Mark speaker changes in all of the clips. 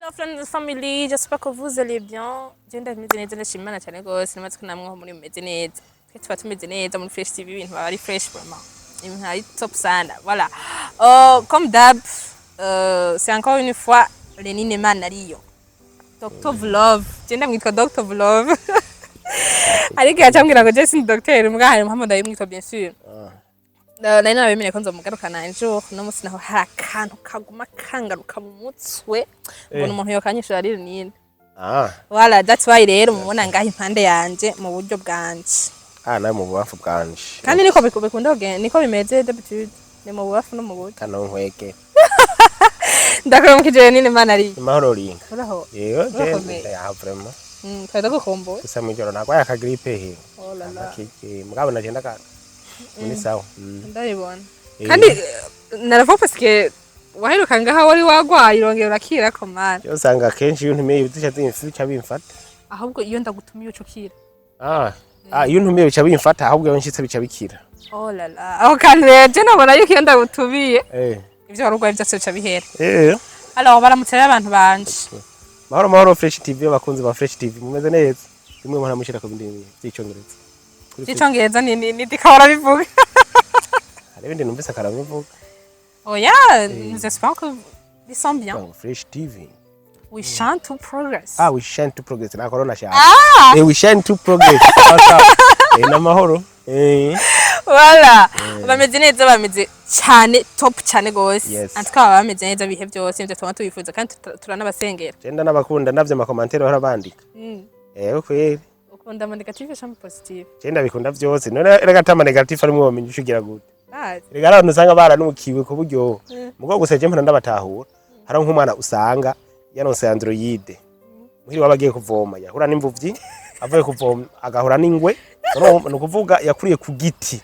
Speaker 1: Hello friends and family, j'espère que vous allez bien. Genda meze neza ndashimana cyane gose namaze ko namwe muri meze neza. Tuba tumeze neza muri Fresh TV ibintu bari fresh vraiment. Ibintu ari top sana. Voilà. Comme d'hab, c'est encore une fois Lenine Manariyo. Dr. Vlove. Genda mwitwa Dr. Vlove. Ariko yacambwira ngo Jesse ni docteur mbwa hari Muhammad ayimwitwa bien sûr. Nari nabemeye ko nzomugarukana ejo no musi naho hari akantu kaguma kangaruka mu mutwe mbona umuntu yokanyishura ari nini. Voilà, that's why rero mubona ngaho impande yanje mu buryo bwanje.
Speaker 2: Nawe mu bubafu bwanje.
Speaker 1: Kandi niko bikunda kugenda niko bimeze d'habitude ni mu bubafu no mu buryo.
Speaker 2: Kana nkweke.
Speaker 1: Ndakuramukije nini mana ari.
Speaker 2: Mahoro ringa.
Speaker 1: Uraho.
Speaker 2: Yego je ya vraiment.
Speaker 1: Kwenda gukombo.
Speaker 2: Gusa mu joro nakwaye aka grippe he.
Speaker 1: Oh la la.
Speaker 2: Mugabo nagenda ka. Ni sawa.
Speaker 1: Ndabibona. Kandi naravuga parce que waheruka ngaha wari wagwaye irongera urakira ko man.
Speaker 2: Yo sanga kenshi iyo ntumiye bitisha bica bimfata.
Speaker 1: Ahubwo iyo ndagutumiye uco kira.
Speaker 2: Iyo ntumiye bica bimfata ahubwo iyo nshitse bica bikira.
Speaker 1: Oh la la. Aho kandi je nabona yuko iyo ndagutumiye. Ivyo warugwaye byose bica bihera. Alors baramutse abantu banje.
Speaker 2: Mahoro Fresh TV abakunzi ba Fresh TV mumeze neza. Rimwe mwana mushira ko bindi by'icyongereza.
Speaker 1: Icyongereza ni dikahora bivuga.
Speaker 2: Hari ibindi numvise akarabivuga.
Speaker 1: Oh yeah, nous espérons que ils sont bien.
Speaker 2: Fresh TV.
Speaker 1: We shine to progress.
Speaker 2: We shine to progress. Na corona sha. We shine to progress. Na mahoro.
Speaker 1: Voilà. Bameze neza bameze cyane top cyane gose. Antuka bameze neza bihe byose nje twaba tubifuza kandi turanabasengera.
Speaker 2: Genda nabakunda ndavye ama commentaire barabandika. Kweli.
Speaker 1: Ukunda ama negative cyangwa positive?
Speaker 2: Genda bikunda byose. None regatama negative ari mu bamenye ushigira gute. Rega abantu usanga baranukiwe ku buryo mugo gusa je mpana ndabatahura. Hari nk'umwana usanga yanose Android. Muhiri wabagiye kuvoma yahura n'imvuvyi avuye kuvoma agahura n'ingwe. No kuvuga yakuriye ku giti.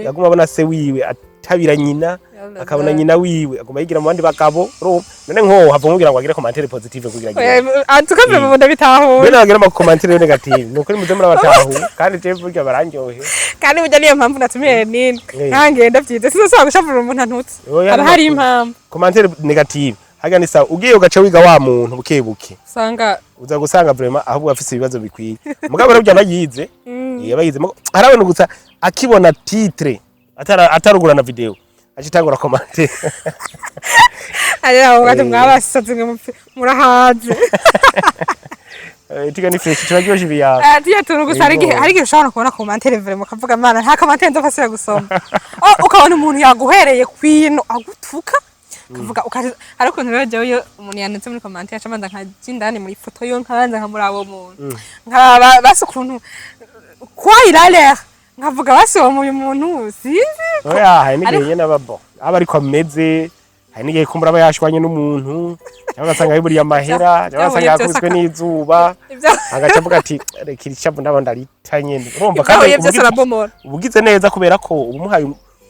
Speaker 2: Yaguma abona se wiwe atabira nyina akabona nyina wiwe aguma yigira mu bandi bagabo none nko hava mugira ngo agire commentaire positive kugira ngo
Speaker 1: antukamve mu ndabitaho
Speaker 2: bene agire ama commentaire negative nuko ari muze muri abatahu kandi je burya baranyohe
Speaker 1: kandi burya niyo mpamvu natumiye nini nkange ndavyize sinasaba gushafura umuntu antutse hari impamvu
Speaker 2: commentaire negative haga ni sawa ugiye ugaca wiga wa muntu bukebuke
Speaker 1: sanga
Speaker 2: uza gusanga vraiment ahubwo afise ibibazo bikwiye mugabo rero bya nayize yabayize harawe gusa akibona titre atarugura na video achitangura commentaire
Speaker 1: ariho ngati mwabasaze murahaze
Speaker 2: tika ni fresh turagiye biya
Speaker 1: tiya turugusa hari ushobora kubona commentaire vraiment kavuga mana nta commentaire ndafasira gusoma ukabona umuntu yaguhereye kwino agutuka kavuga hari ukuntu rero jewe umuntu yanditse muri commentaire acamanza nkajindani muri foto yo nkabanza nkamurabo muntu nkaba basi ukuntu quoi il a l'air nkavuga basi uwo muntu sinzi
Speaker 2: hari n'igihe nyene ababo aba ariko ameze hari n'igihe kumbura aba yashwanye n'umuntu cyangwa asanga yiburiye amahera cyangwa asanga yakubiswe n'izuba agaca avuga ati reka iricavu ndabona ritanye urumva kandi ubugize neza kubera ko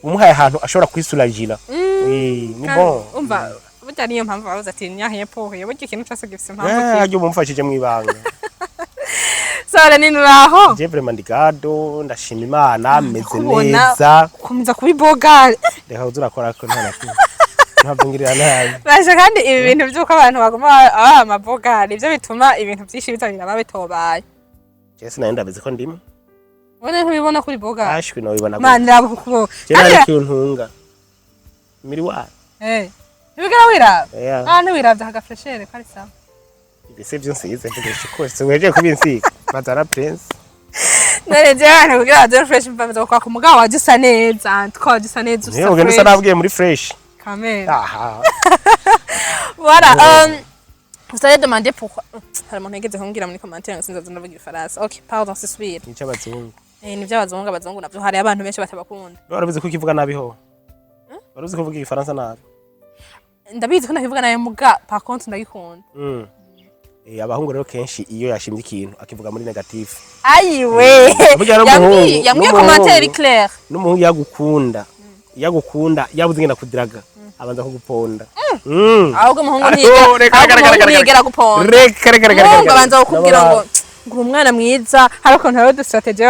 Speaker 2: umuhaye ahantu ashobora kwisuragira ni bon
Speaker 1: umva burya niyo mpamvu bavuze ati nyahiye pohe burya ikintu cyose gifite impamvu
Speaker 2: hajye umumfashije mu ibanga
Speaker 1: sore nini uraho
Speaker 2: je vraiment ndigado ndashima Imana meze neza
Speaker 1: komeza kubibogare
Speaker 2: reka uzurakora ko nta nakimwe ntabungirira nabi
Speaker 1: basha kandi ibi bintu byuko abantu baguma amabogare ibyo bituma ibintu byinshi bitabira babitobaye
Speaker 2: Jesse naenda beze ko ndimo
Speaker 1: Wone ntubibona kuri bogare
Speaker 2: ashwi no bibona
Speaker 1: man rabo kuko
Speaker 2: kandi cyuntunga miri wa
Speaker 1: Nibigera wiraba ntiwiravye hagafreshere kari sawa
Speaker 2: Bise byo nsize mvugisha ko weje kubinsiga Madara Prince
Speaker 1: Nare jana kugira ado fresh mpameza kwa kumugabo wagisa neza twagisa neza
Speaker 2: usa ugenda usa nabwiye muri fresh
Speaker 1: kamera Voilà vous allez demander pourquoi hari umuntu yigeze kumbwira muri commentaire sinzaza ndavuga ifaransa okay pardon c'est suite
Speaker 2: ni cy'abazungu
Speaker 1: ni by'abazungu navyo hari abantu benshi batabakunda
Speaker 2: barabize ko kivuga nabi ho barabize kuvuga ifaransa nabi
Speaker 1: ndabizi ko ndakivuga nayo muga par contre ndagikunda
Speaker 2: abahungu rero kenshi iyo yashimye ikintu akivuga muri negative
Speaker 1: ayiwe yamwiye commentaire claire
Speaker 2: n'umuhungu yagukunda yabuze ngenda kudiraga abanza kuguponda
Speaker 1: ahubwo umuhungu ntiyigera guponda reka abanza kukubwira ngo ngura umwana mwiza hari ukuntu rero strategy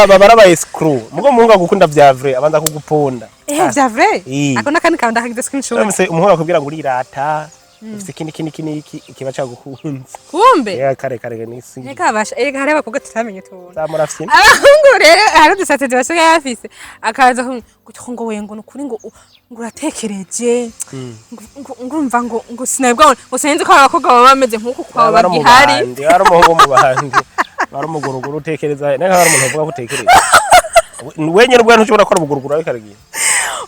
Speaker 2: babara ba escrew mugo umuhungu agukunda vya vrai abanza kuguponda
Speaker 1: vya vrai akona kandi kanda hagize screenshot
Speaker 2: umuhungu akubwira ngo urirata ufite ikindi ikiba cagukunze
Speaker 1: kumbe
Speaker 2: kare nisi
Speaker 1: reka basha reka hareba kuko tutamenye tubona
Speaker 2: zamurafye
Speaker 1: abahungu rero hari udusatsi basigaye bafise akaza ngo we ngo nukuri ngo uratekereje ngumva ngo sinabwa ngo sinzi ko abakobwa baba bameze nkuko kwaba bagihari
Speaker 2: bari umuhungu mu bahandi bari umuguruguru utekereza neka bari umuntu uvuga ko utekereza wenyine ubwo ntushobora gukora ubuguruguru abikaragiye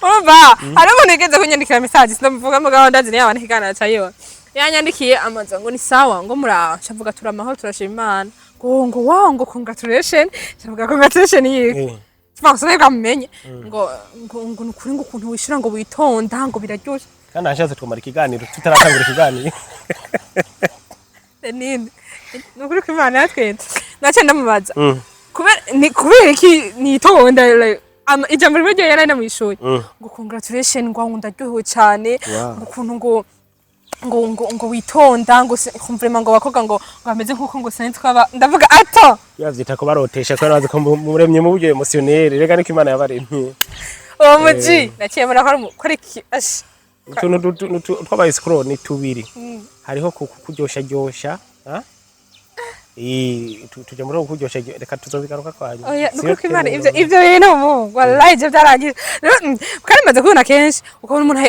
Speaker 1: urumva hari umuntu yigeze kunyandikira message sindamuvuga mu gahunda zine y'abantu kigana cyayo yanyandikiye amaza ngo ni sawa ngo muraho chavuga tura amahoro turashima Imana ngo wow ngo congratulation chavuga congratulation yiki twasohoye bamenye ngo nukuri ngo ukuntu wishura ngo witonda ngo biraryoshe
Speaker 2: kandi ashatse twamara ikiganiro tutaratangura ikiganiro
Speaker 1: nini nukuri ko Imana yatwenze nace ndamubaza kubera iki nitonda ijambo rimwe ryo yarana mu ishuri ngo congratulation ngo ndaryohewe cyane ngo ukuntu ngo witonda ngo vraiment ngo bakobwa ngo bameze nkuko ngo sinzi twaba ndavuga ato
Speaker 2: yavyita ko barotesha ko bazi ko muremye mu buryo emotionnel rega niko Imana yabaremye
Speaker 1: muji naciye muri ko iki ash
Speaker 2: utuntu twabaye scroll ni tubiri hariho kuryosha tujya muri kuryosha reka tuzobigaruka kwanya
Speaker 1: oya nuko Imana ivyo bintu mu wallahi je byarangiye kandi maze kubona kenshi uko umuntu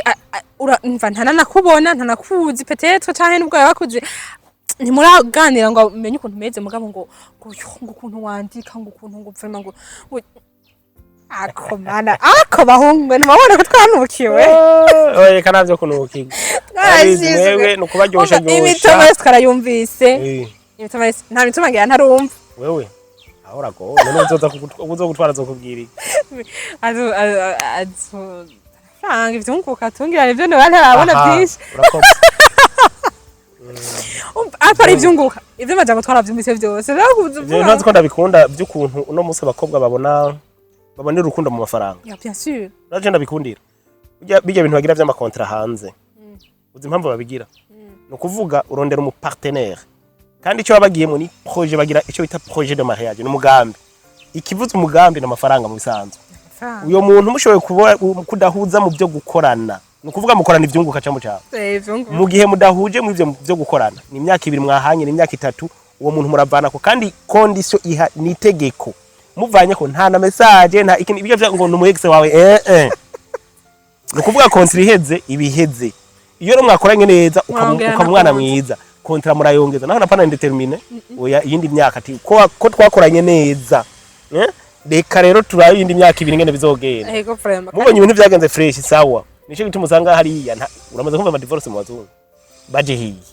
Speaker 1: urumva ntanakuzi peut-être cyane nubwo yabakuze ntimuraganira ngo menye ukuntu meze mugabo ngo ukuntu wandika ngo ukuntu ngo vraiment ngo akomana bahungu ntibabona ko twanukiwe
Speaker 2: oya kanavyo kunukiga wewe nukubaryosha
Speaker 1: imitoma yose twarayumvise nta mituma ngira ntarumva
Speaker 2: wewe ahora none uzoza gutwara zokubwira
Speaker 1: franga ivyunguka tungira ivyo ntibarabona byinshi apara ivyunguka ivyo majambo twaravyumvise byose
Speaker 2: ntazi ko ndabikunda by'ukuntu uno munsi abakobwa babonera urukundo mu mafaranga
Speaker 1: bien sûr
Speaker 2: naje ndabikundira bijya bintu bagira vy'amakontra hanze uzi impamvu babigira no kuvuga urondera umu partenaire kandi icyo babagiyemo ni projet bagira icyo bita projet de mariage n'umugambi ikivuze umugambi n'amafaranga mu bisanzwe uyo muntu mushoboye kudahuza mu byo gukorana no kuvuga mukorana ivyunguka cyangwa cyabo mu gihe mudahuje mu ivyo byo gukorana ni imyaka 2 mwahanye ni imyaka 3 uwo muntu muravana ko kandi condition iha ni tegeko muvanye ko nta na message nta ikindi ibyo ngo numu ex wawe no kuvuga kontra iheze ibiheze iyo no mwakoranye neza ukamwana mwiza kontra murayongeza naho napana indetermine oya yindi myaka ati ko twakoranye neza reka rero turayo yindi myaka 2 ngene bizogenda
Speaker 1: ego vraiment
Speaker 2: mubonye ibintu byagenze fresh sawa nico gituma usanga hariya uramaze kumva ama divorce mu bazungu baje hiyi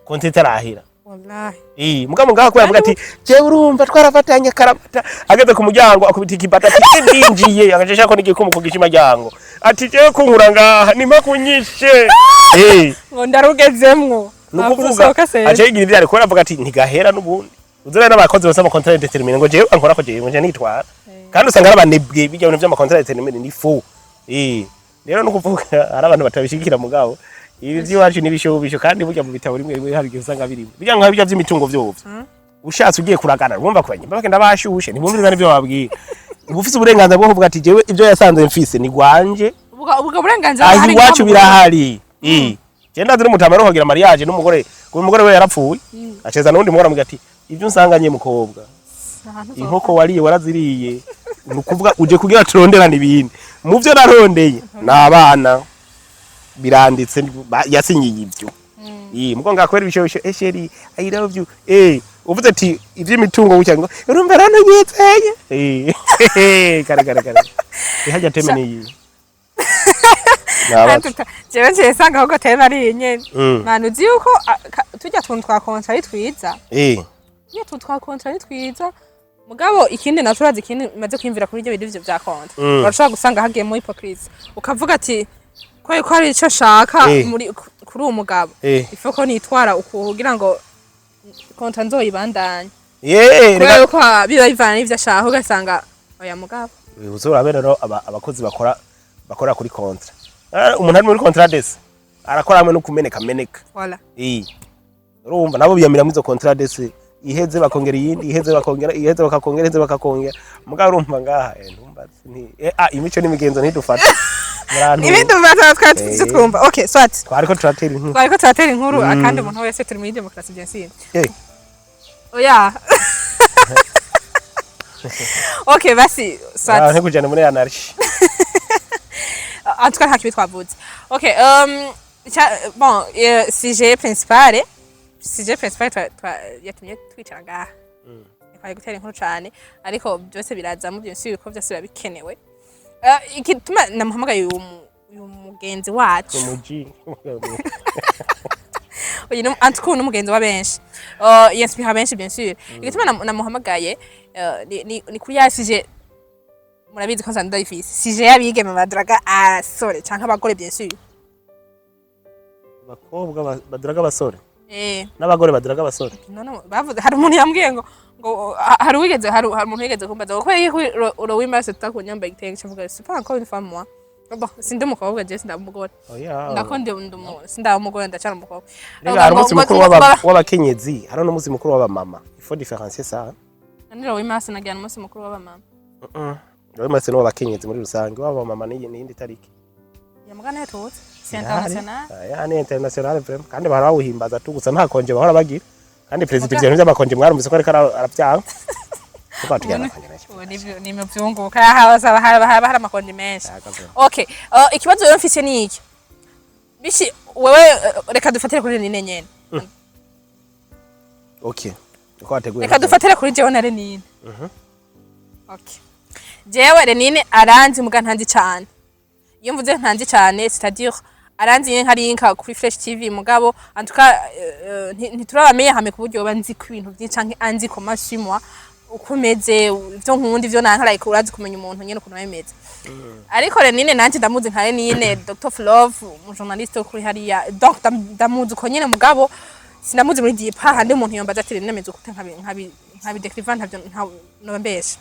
Speaker 2: kontra itarahira
Speaker 1: wallahi
Speaker 2: mugabo ngaho ko yavuga ati je urumva twarafatanye karamata ageze ku muryango akubita ikibata ati ndinjiye agajesha ko nigikumu kugishima ryango ati je kunkura ngaha nima kunyishe
Speaker 1: ngo ndarugezemwo
Speaker 2: nukuvuga aje igira ivyari ko avuga ati ntigahera n'ubundi uzura n'abakozi bose ama contrat determiné ngo je ankora ko je ngo je nitwara kandi usanga arabanebwe bijya ibintu by'ama contrat determiné ni faux rero nukuvuga ari abantu batabishikira mugabo ibi by'iwacu nibishobisho kandi burya mu bitabo rimwe hari usanga birimo bijya nka bijya by'imitungo byovyo ushatse ugiye kuragana urumva ko banyimba bagenda bashushe ntibumvira n'ibyo babwiye ubufise uburenganzira bwo kuvuga ati jewe ibyo yasanze mfise ni gwanje
Speaker 1: ubwo burenganzira
Speaker 2: hari iwacu birahari Jenda ziri mutamaro kugira mariage n'umugore umugore we yarapfuye aceza n'undi mugore amugira ati ibyo nsanganye mukobwa inkoko wariye waraziriye nukuvuga uje kugira turonderana ibindi mu byo narondeye nabana biranditse yasinyiye ibyo mugo ngakwera ibishobisho sheri I love you uvuze ati ivy'imitungo gucyango urumva rano nyitseye kare ihajya temene yi
Speaker 1: jewe nsanga ahubwo tema ari nyene manu uzi yuko tujya tuntu twa kontra ari twiza iyo tuntu twa kontra ari twiza mugabo ikindi naturazi ikindi maze kwimvira kuri ibyo bintu bya kontra urashobora gusanga hagiye mu hypocrite ukavuga ati ko ari ico shaka muri kuri uwo mugabo ifo ko nitwara ukugira ngo kontra nzoyibandanye kubera ko biba bivana n'ivyo ashaka ugasanga oya mugabo
Speaker 2: uzora rero abakozi bakora kuri kontra umuntu ari muri contrat des arakora hamwe no kumeneka
Speaker 1: voilà
Speaker 2: urumva nabo biyamira muri zo contrat des iheze bakongera iyindi iheze bakakongera mugabo urumva ngaha ndumva imico n'imigenzo ntidufata
Speaker 1: ibindi bibazo twatse twumva okay swat
Speaker 2: twariko
Speaker 1: turatera inkuru akandi umuntu wese turi muri demokarasi byensine oya okay basi swat
Speaker 2: nkujana muri anarchy
Speaker 1: en tout cas nta kibi twavuze okay bon sujet principal yatumye twicara ngaha kwaye gutera inkuru cyane ariko byose birazamo byinshi biko byose biba bikenewe ikituma namuhamagaye uyu mugenzi wacu
Speaker 2: umuji
Speaker 1: uyu no antuko n'umugenzi wa benshi yinspire benshi bien sûr ikituma namuhamagaye ni kuri yasije murabizi ko nzanda ifisi sije yabigeme badraga asore canka abagore bien sûr
Speaker 2: bakobwa badraga abasore n'abagore badraga abasore
Speaker 1: no bavuze hari umuntu yambwiye ngo hari umuntu wigeze kumbaza ko uro wimase tutakunyamba igitenge cyavuga c'est pas encore une femme moi bon sindi umukobwa je sindamugore ndakonde sindamugore ndacara umukobwa
Speaker 2: rega hari umunsi mukuru w'abakenyezi hari n'umunsi mukuru w'abamama il faut différencier ça
Speaker 1: niro wimase nagira umunsi mukuru w'abamama
Speaker 2: wimase no w'abakenyezi muri rusange w'abamama n'indi tariki
Speaker 1: yamugana yatutse c'est international
Speaker 2: ni international vraiment kandi barawuhimbaza tu gusa nta konje bahora bagira kandi president ibyo by'amakonje mwarumvise ko ariko arabyanga kuko atugana
Speaker 1: ni mu byunguka haba hari amakonje menshi okay ikibazo rero mfise ni iki bishi wewe reka dufatire kuri nine nyene
Speaker 2: okay uko wateguye
Speaker 1: reka dufatire kuri jewe na Renine okay jewe Renine aranzi muga ntanzi cyane iyo mvuze ntanzi cyane c'est-à-dire aranzi nkarinka kuri Fresh TV mugabo en tout cas ntiturabamenye hame ku buryo banzi ku bintu byinshi canke anzi ko mashimwa ukomeze byo nkundi byo nanka like urazi kumenya umuntu nyene ukuntu yemeze ariko Renine nanjye ndamuzi nka Renine Dr Flove mu journaliste kuri hariya donc ndamuzi ko nyene mugabo sinamuzi muri dipa hande umuntu yombaza ati nemeze ukute nkabi décrivant ntabyo no mbesha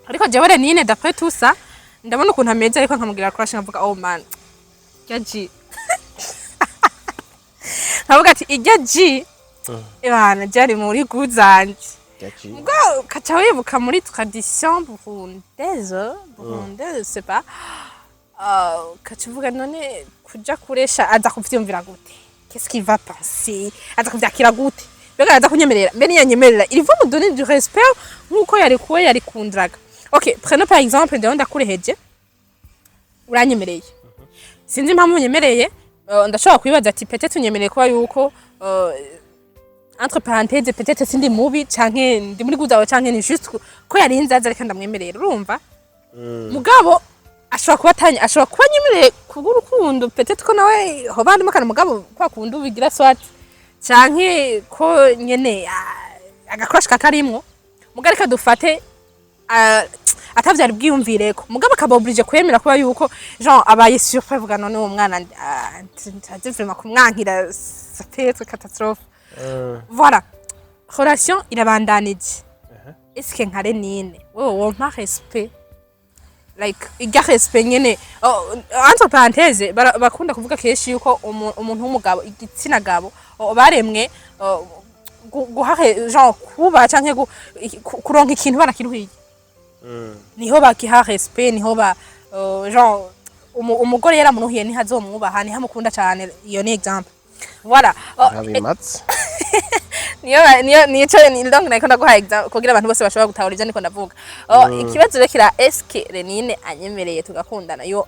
Speaker 1: ariko jewe Renine d'après tout ça ndabona ukuntu ameze ariko nkamugira crush nkavuga oh man yaji nkavuga ati ijya ji ebana jari muri guzanje ngo kacha wibuka muri tradition burundaise c'est pas kachuvuga none kuja kuresha aza kuvyumvira gute qu'est-ce qu'il va penser aza kuvyakira gute bega aza kunyemerera mbe niyanyemerera il faut me donner du respect nkuko yari kundraga okay prenons par exemple ndabona kureheje uranyemereye sinzi impamvu nyemereye ndashobora kwibaza ati peut-être unyemereye kuba yuko entre parenthèses peut-être sindi mubi canke ndi muri guzaho canke ni juste ko yari inzaza reka ndamwemerera urumva mugabo ashobora kuba nyemereye kugurukundo peut-être ko nawe ho bandimo kana mugabo kwa kundu bigira swat canke ko nyene agakrush kakarimwo mugarika dufate atavyari bwiyumvireko mugabo akabobrije kwemera kuba yuko Jean abaye surprise vuga none uwo mwana vraiment kumwankira peut-être catastrophe voilà relation irabandanije est-ce que nkare nine wewe wompa respect like iga respect nyene entre parenthèses bakunda kuvuga keshi yuko umuntu w'umugabo igitsina gabo baremwe guhahe Jean kuba canke kuronka ikintu barakiruhiye niho bakiha respect niho ba Jean umugore yaramunuhiye ni hazomwubaha ni hamukunda cyane iyo ni example voilà niyo ni donc nako ndaguha example kugira abantu bose bashobora gutahura ivyo niko ndavuga ikibazo rekira eske Renine anyemereye tugakundana yo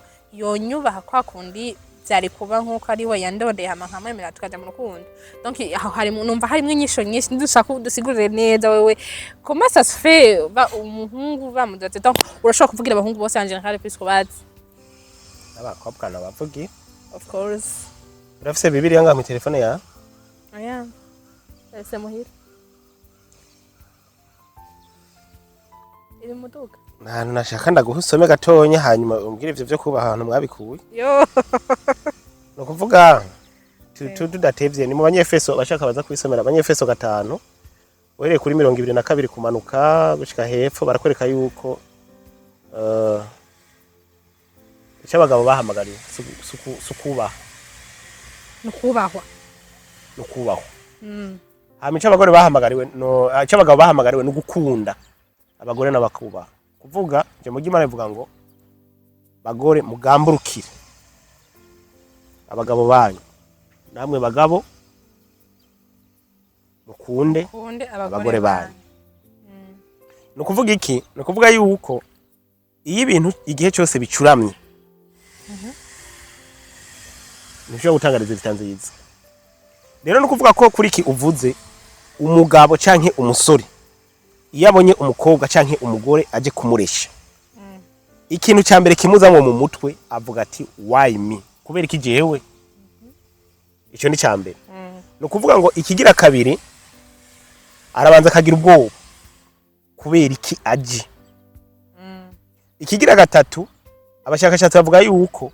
Speaker 1: nyubaha kwa kundi byari kuba nkuko ari we yandondeye hama nkamwemera tukaja mu rukundo donc aho hari numva harimo inyisho nyinshi ndushaka dusigurire neza wewe comment ça se fait ba umuhungu bamudatse donc urashobora kuvugira abahungu bose en général plus ko bazi
Speaker 2: abakobwa nabavugi
Speaker 1: of course
Speaker 2: urafise bibiri yanga mu telefone ya
Speaker 1: aya ese muhira iri muduga
Speaker 2: nashaka ndaguhusome gatonya hanyuma umbwire ivyo byo kuba ahantu mwabikuye
Speaker 1: yo
Speaker 2: no kuvuga tudatevye ni mu banyefeso bashaka baza kwisomera abanyefeso 5 wereye kuri 22 kumanuka gushika hepfo barakwereka yuko cyabagabo bahamagariye sukuba
Speaker 1: nukubahwa
Speaker 2: hama cyabagore bahamagariwe no cyabagabo bahamagariwe no gukunda abagore n'abakubaha kuvuga je mu gimana bivuga ngo bagore mugamburukire abagabo banyu, namwe bagabo mukunde abagore banyu. Nukuvuga iki? Nukuvuga yuko iyo ibintu igihe cyose bicuramye nishobora gutanga resultat nziza. Rero nukuvuga ko kuri iki uvuze umugabo canke umusore iyo abonye umukobwa canke umugore aje kumuresha ikintu cya mbere kimuza mu mutwe avuga ati why me, kubera iki jewe. Ico ni cya mbere. Nukuvuga ngo ikigira kabiri arabanza akagira ubwoba kubera iki aje. Ikigira gatatu abashakashatsi bavuga yuko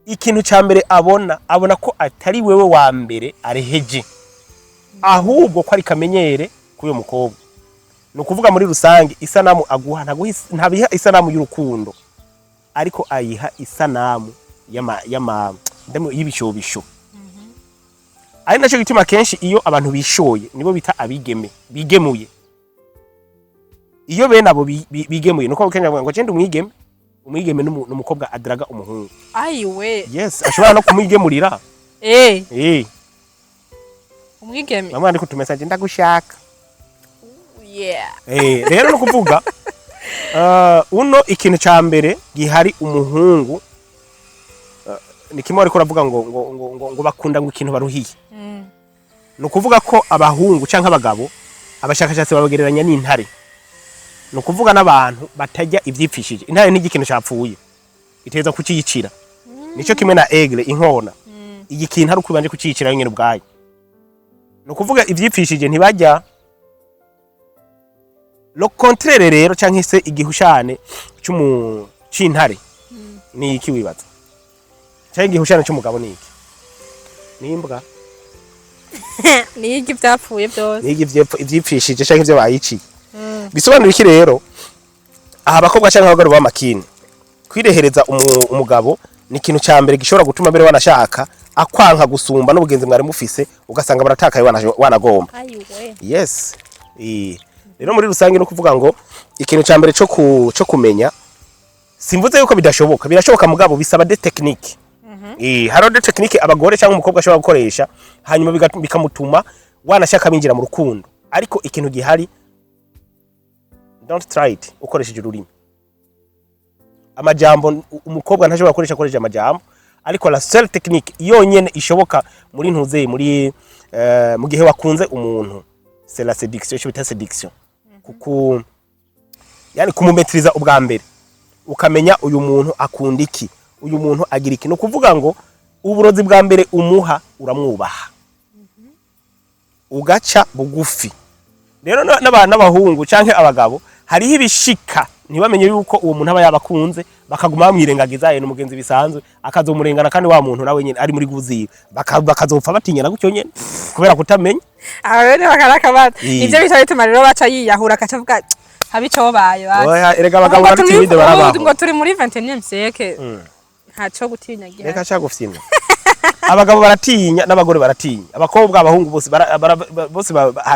Speaker 2: ikintu cya mbere abona ko atari wewe wa mbere areheje, ahubwo ko ari kamenyere kuyo mukobwa. Nukuvuga muri rusange isanamu aguha ntabiha isanamu y'urukundo, ariko ayiha isanamu y'ibishobisho. Ari naco gituma kenshi iyo abantu bishoye nibo bita abigeme, bigemuye. Iyo bene abo bigemuye nuko Kenya ngo cende umwigeme n'umukobwa adraga umuhungu.
Speaker 1: Ayiwe.
Speaker 2: Yes, ashobora no kumwigemurira.
Speaker 1: Umwigeme.
Speaker 2: Bamwe ndiko tumesaje ndagushaka.
Speaker 1: Yeah.
Speaker 2: Rero no kuvuga uno ikintu ca mbere gihari umuhungu ni kimwe ariko ravuga ngo bakunda ngo ikintu baruhiye. No kuvuga ko abahungu canke abagabo abashakashatsi babagereranya n'intare. No kuvuga n'abantu batajya ivyipfishije. Intare ni ikintu cyapfuye iteza kuciyicira. Nico kimwe na aigle inkona. Iki kintu ari ukubanje kuciyicira nyene ubwaye. No kuvuga ivyipfishije ntibajya. Lo contraire rero canke se igihushane c'intare ni iki wibaza? Canke igihushane c'umugabo ni iki? Ni imbwa.
Speaker 1: Ni iki byapfuye byose?
Speaker 2: Ni iki ivyipfishije canke ivyo bayiciye? Bisobanura iki rero? Aha bakobwa canke abagore b'amakini kwirehereza umugabo ni ikintu cya mbere gishobora gutuma mbere wanashaka akwanka gusumba n'ubugenzi mwari mufise ugasanga baratakaye wanagomba. Yes. Rero muri rusange no kuvuga ngo ikintu cya mbere cyo kumenya simvuze yuko bidashoboka, birashoboka mugabo bisaba de technique. Haro de technique abagore cyangwa umukobwa ashobora gukoresha hanyuma bikamutuma wanashaka binjira mu rukundo. Ariko ikintu gihari, don't try it ukoresheje ururimi. Amajambo umukobwa ntashobora gukoresha amajambo, ariko la seule technique yonyene ishoboka muri ntuze muri mu gihe wakunze umuntu c'est la séduction, cyo bita séduction. Kuko yani kumumetriza ubwa mbere ukamenya uyu muntu akunda iki, uyu muntu agira iki. No kuvuga ngo uburozi bwa mbere umuha uramwubaha ugaca bugufi. Rero n'abahungu canke abagabo hariho ibishika ntibamenye yuko uwo muntu aba yabakunze bakaguma bamwirengagiza yene umugenzi bisanzwe akazomurengana kandi wa muntu nawe nyene ari muri guziba bakazopfa batinyana gutyo nyene kubera kutamenya.
Speaker 1: Abene bakarakabata ivyo bitwa bituma rero baca yiyahura akavuga habico bayo basi.
Speaker 2: Oya erega abagabo baratimide barabaho
Speaker 1: ngo turi muri 21e siècle ntaco gutinya gira.
Speaker 2: Reka cyagufyina. Abagabo baratinya n'abagore baratinya, abakobwa abahungu bose bose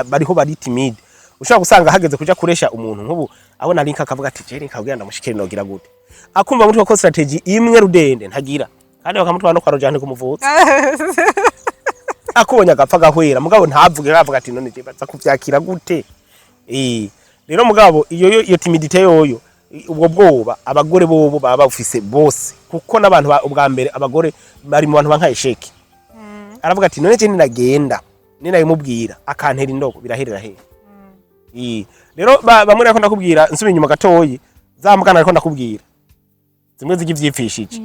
Speaker 2: bariho bari timide. Ushobora gusanga hageze kuja kuresha umuntu nk'ubu abona linka akavuga ati je linka bwira ndamushikira nogira gute, akumva mutwe ko strategy imwe rudende ntagira kandi bakamutwara no kwa rojante kumuvuza akubonye agapfa gahwera mugabo ntavuge avuga ati none je baza kuvyakira gute. Rero mugabo iyo timidite yoyo ubwo bwoba abagore bobo baba bafise bose, kuko n'abantu ubwa mbere abagore bari mu bantu bankaye sheki. Aravuga ati none je ninagenda ninayimubwira akantera indogo biraherera he. Rero bamwe nako ndakubwira nsubira inyuma gatoyi zamukana ariko ndakubwira zimwe zigivyipfishije.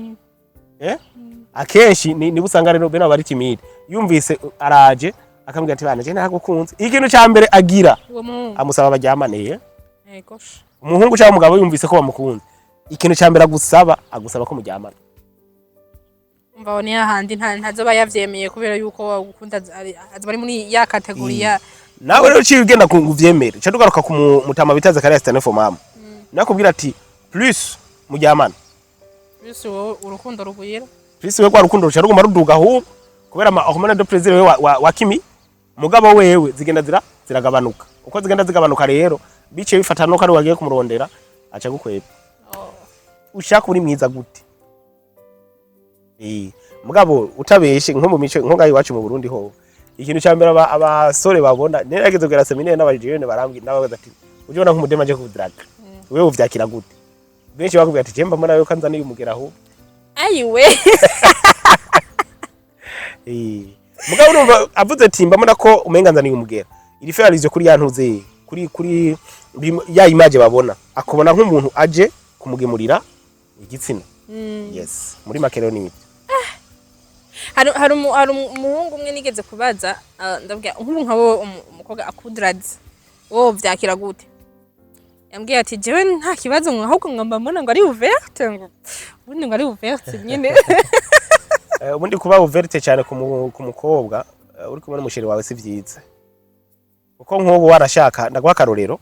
Speaker 2: Akenshi ni busanga rero bena bari timide yumvise araje akambwira ati bana je ntagukunze. Ikintu cya mbere agira amusaba bajyamane. Umuhungu cyangwa umugabo yumvise ko bamukunze ikintu cya mbere agusaba ko mujyamana.
Speaker 1: Mbabone handi ntazoba yavyemeye kubera yuko wagukunda azbari muri ya kategoriya.
Speaker 2: Nawe rero cyo ugenda kuvyemera cyo tugaruka ku mutama bitaza kare Stane for mama nakubwira ati plus mujyamana
Speaker 1: plus urukundo rugwira
Speaker 2: plus we kwa rukundo ruca ruguma ruduga hu kubera ma hormone de plaisir we wa kimi mugabo wewe zigenda ziragabanuka uko zigenda zigabanuka rero bice bifata no kari wagiye kumurondera aca gukweba. Ushaka uri mwiza gute mugabo utabeshe nko mu mico nko ngaho iwacu mu Burundi ho ikintu cya mbere abasore babona nerageze kugera seminaire n'abajene barambwira nababaza ati uje ubona nk'umudema aje kudraga wewe uvyakira gute benshi bakubwira ati jemba mbona yuko nzaniye umugera aho
Speaker 1: ayiwe
Speaker 2: mugabo urumva avuze ati mbona ko umenga nzaniye umugera iri feralizo kuri yantuze kuri ya image babona akubona nk'umuntu aje kumugemurira igitsina yes muri makero ni
Speaker 1: hari umuhungu umwe nigeze kubaza ndabwira nk'ubu nkabo umukobwa akudrads wo vyakira gute yambwiye ati jewe nta kibazo ahubwo ngamba mbona ngo ari ouverte ngo ubundi ngo ari ouverte nyine
Speaker 2: ubundi kuba ouverte cyane ku mukobwa uri kumwe n'umusheri wawe si vyiza uko nk'ubu warashaka ndaguha akarorero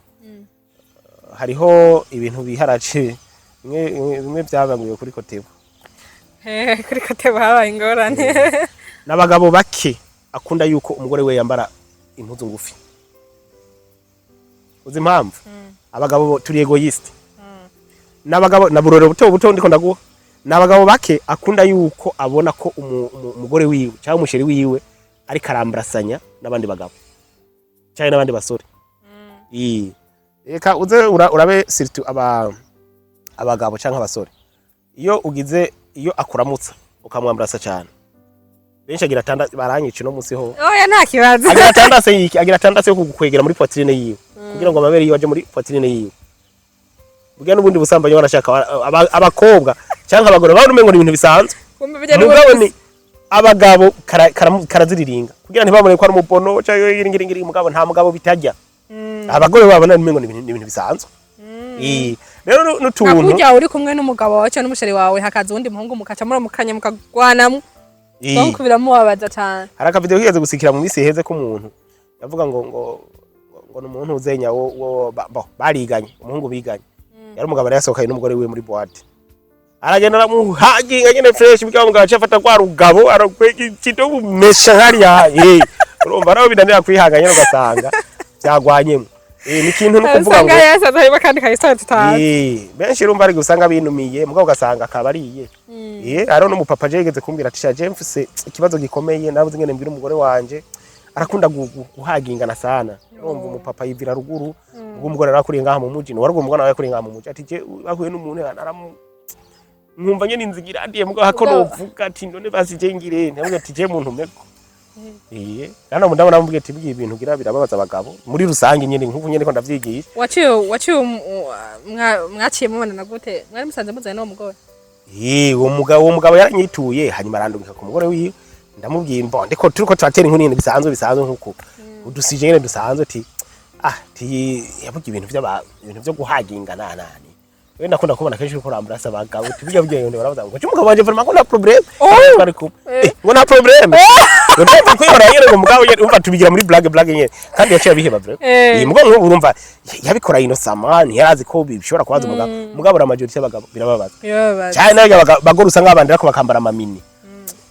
Speaker 2: hariho ibintu biharaje bimwe byabanguye kuri Kotebo
Speaker 1: kuri Kotebo habaye ingorane
Speaker 2: n'abagabo bake akunda yuko umugore we yambara impuzu ngufi uzi impamvu abagabo turi egoist n'abagabo na burore buto ndiko ndaguha n'abagabo bake akunda yuko abona ko umugore wiwe cyangwa umusheri wiwe ari karambrasanya n'abandi bagabo cyane n'abandi basore reka uze urabe surtout abagabo cyangwa abasore iyo akuramutsa ukamwambrasa cyane benshi agira tandase baranyica no munsi ho
Speaker 1: oya nta kibazo
Speaker 2: agira tandase yo kugukwegera muri poitrine yiwe kugira ngo amabere yiwe aje muri poitrine yiwe bugira n'ubundi busambanye barashaka abakobwa cyangwa abagore bari umengo ibintu bisanzwe mugabo ni abagabo karaziriringa kugira ntibabone ko ari umubono cyangwa yiringiri mugabo nta mugabo bitajya abagore babona umengo ibintu bisanzwe rero n'utuntu
Speaker 1: akujya uri kumwe n'umugabo wawe cyangwa n'umusheri wawe hakaza undi muhungu mukaca muri mukanya mukagwanamo donc biramubabaza cyane
Speaker 2: hari akavideo kigeze gusikira mu misi heze ko umuntu yavuga ngo n'umuntu uzenya wo bariganye umuhungu biganye yari umugabo yasohokanye n'umugore we muri boîte aragenda aramuhaginga nyene fresh bikaba mugabo cyafata kwa rugabo arakwega ikido umesha hariya urumva nawe binanira kwihanganya ugasanga byagwanyemo ni kintu no kuvuga ngo
Speaker 1: yasaza hiba kandi kayisana tutazi
Speaker 2: benshi urumva ari gusanga binumiye mugabo ugasanga akabariye ari no mupapa je yigeze kumbwira ati shaje mfise ikibazo gikomeye nabuze ngene mbwira umugore wanje arakunda guhagingana sana urumva umupapa yivira ruguru ubwo umugore arakuriye ngaha mu muji no warwo umugore nawe kuri ngaha mu muji ati je bahuye n'umuntu aramu nkumva nyene inzigira adiye mugabo hako novuga ati none basije ngire ntabwo ati je muntu meko kana mundabo namubwiye ati bwiye ibintu gira birababaza abagabo muri rusange nyene nkuko nyene ko ndavyigisha
Speaker 1: waciye mwaciye mubonana gute mwari musanze muzanye no mugore
Speaker 2: uwo mugabo yaranyituye hanyuma arandungika ku mugore wiwe ndamubwiye mbo ndiko turiko turatera inkuru nyene bisanzwe nkuko udusije nyene dusanzwe ti yavuga ibintu byo guhagingana nani we nakunda kubona kenshi ko rambrasa abagabo tibyo yone baravuga ngo cyumugabo wanje vraiment ko na problem ariko ngo na problem ngo kwibara yere ngo mugabo yere umva tubigira muri blague nyene kandi yaciye biheba bro mugabo urumva yabikora ino samani yarazi ko bishobora kwaza mugabo ra majority y'abagabo birababaza cyane n'abagabo usanga abandira ko bakambara amamini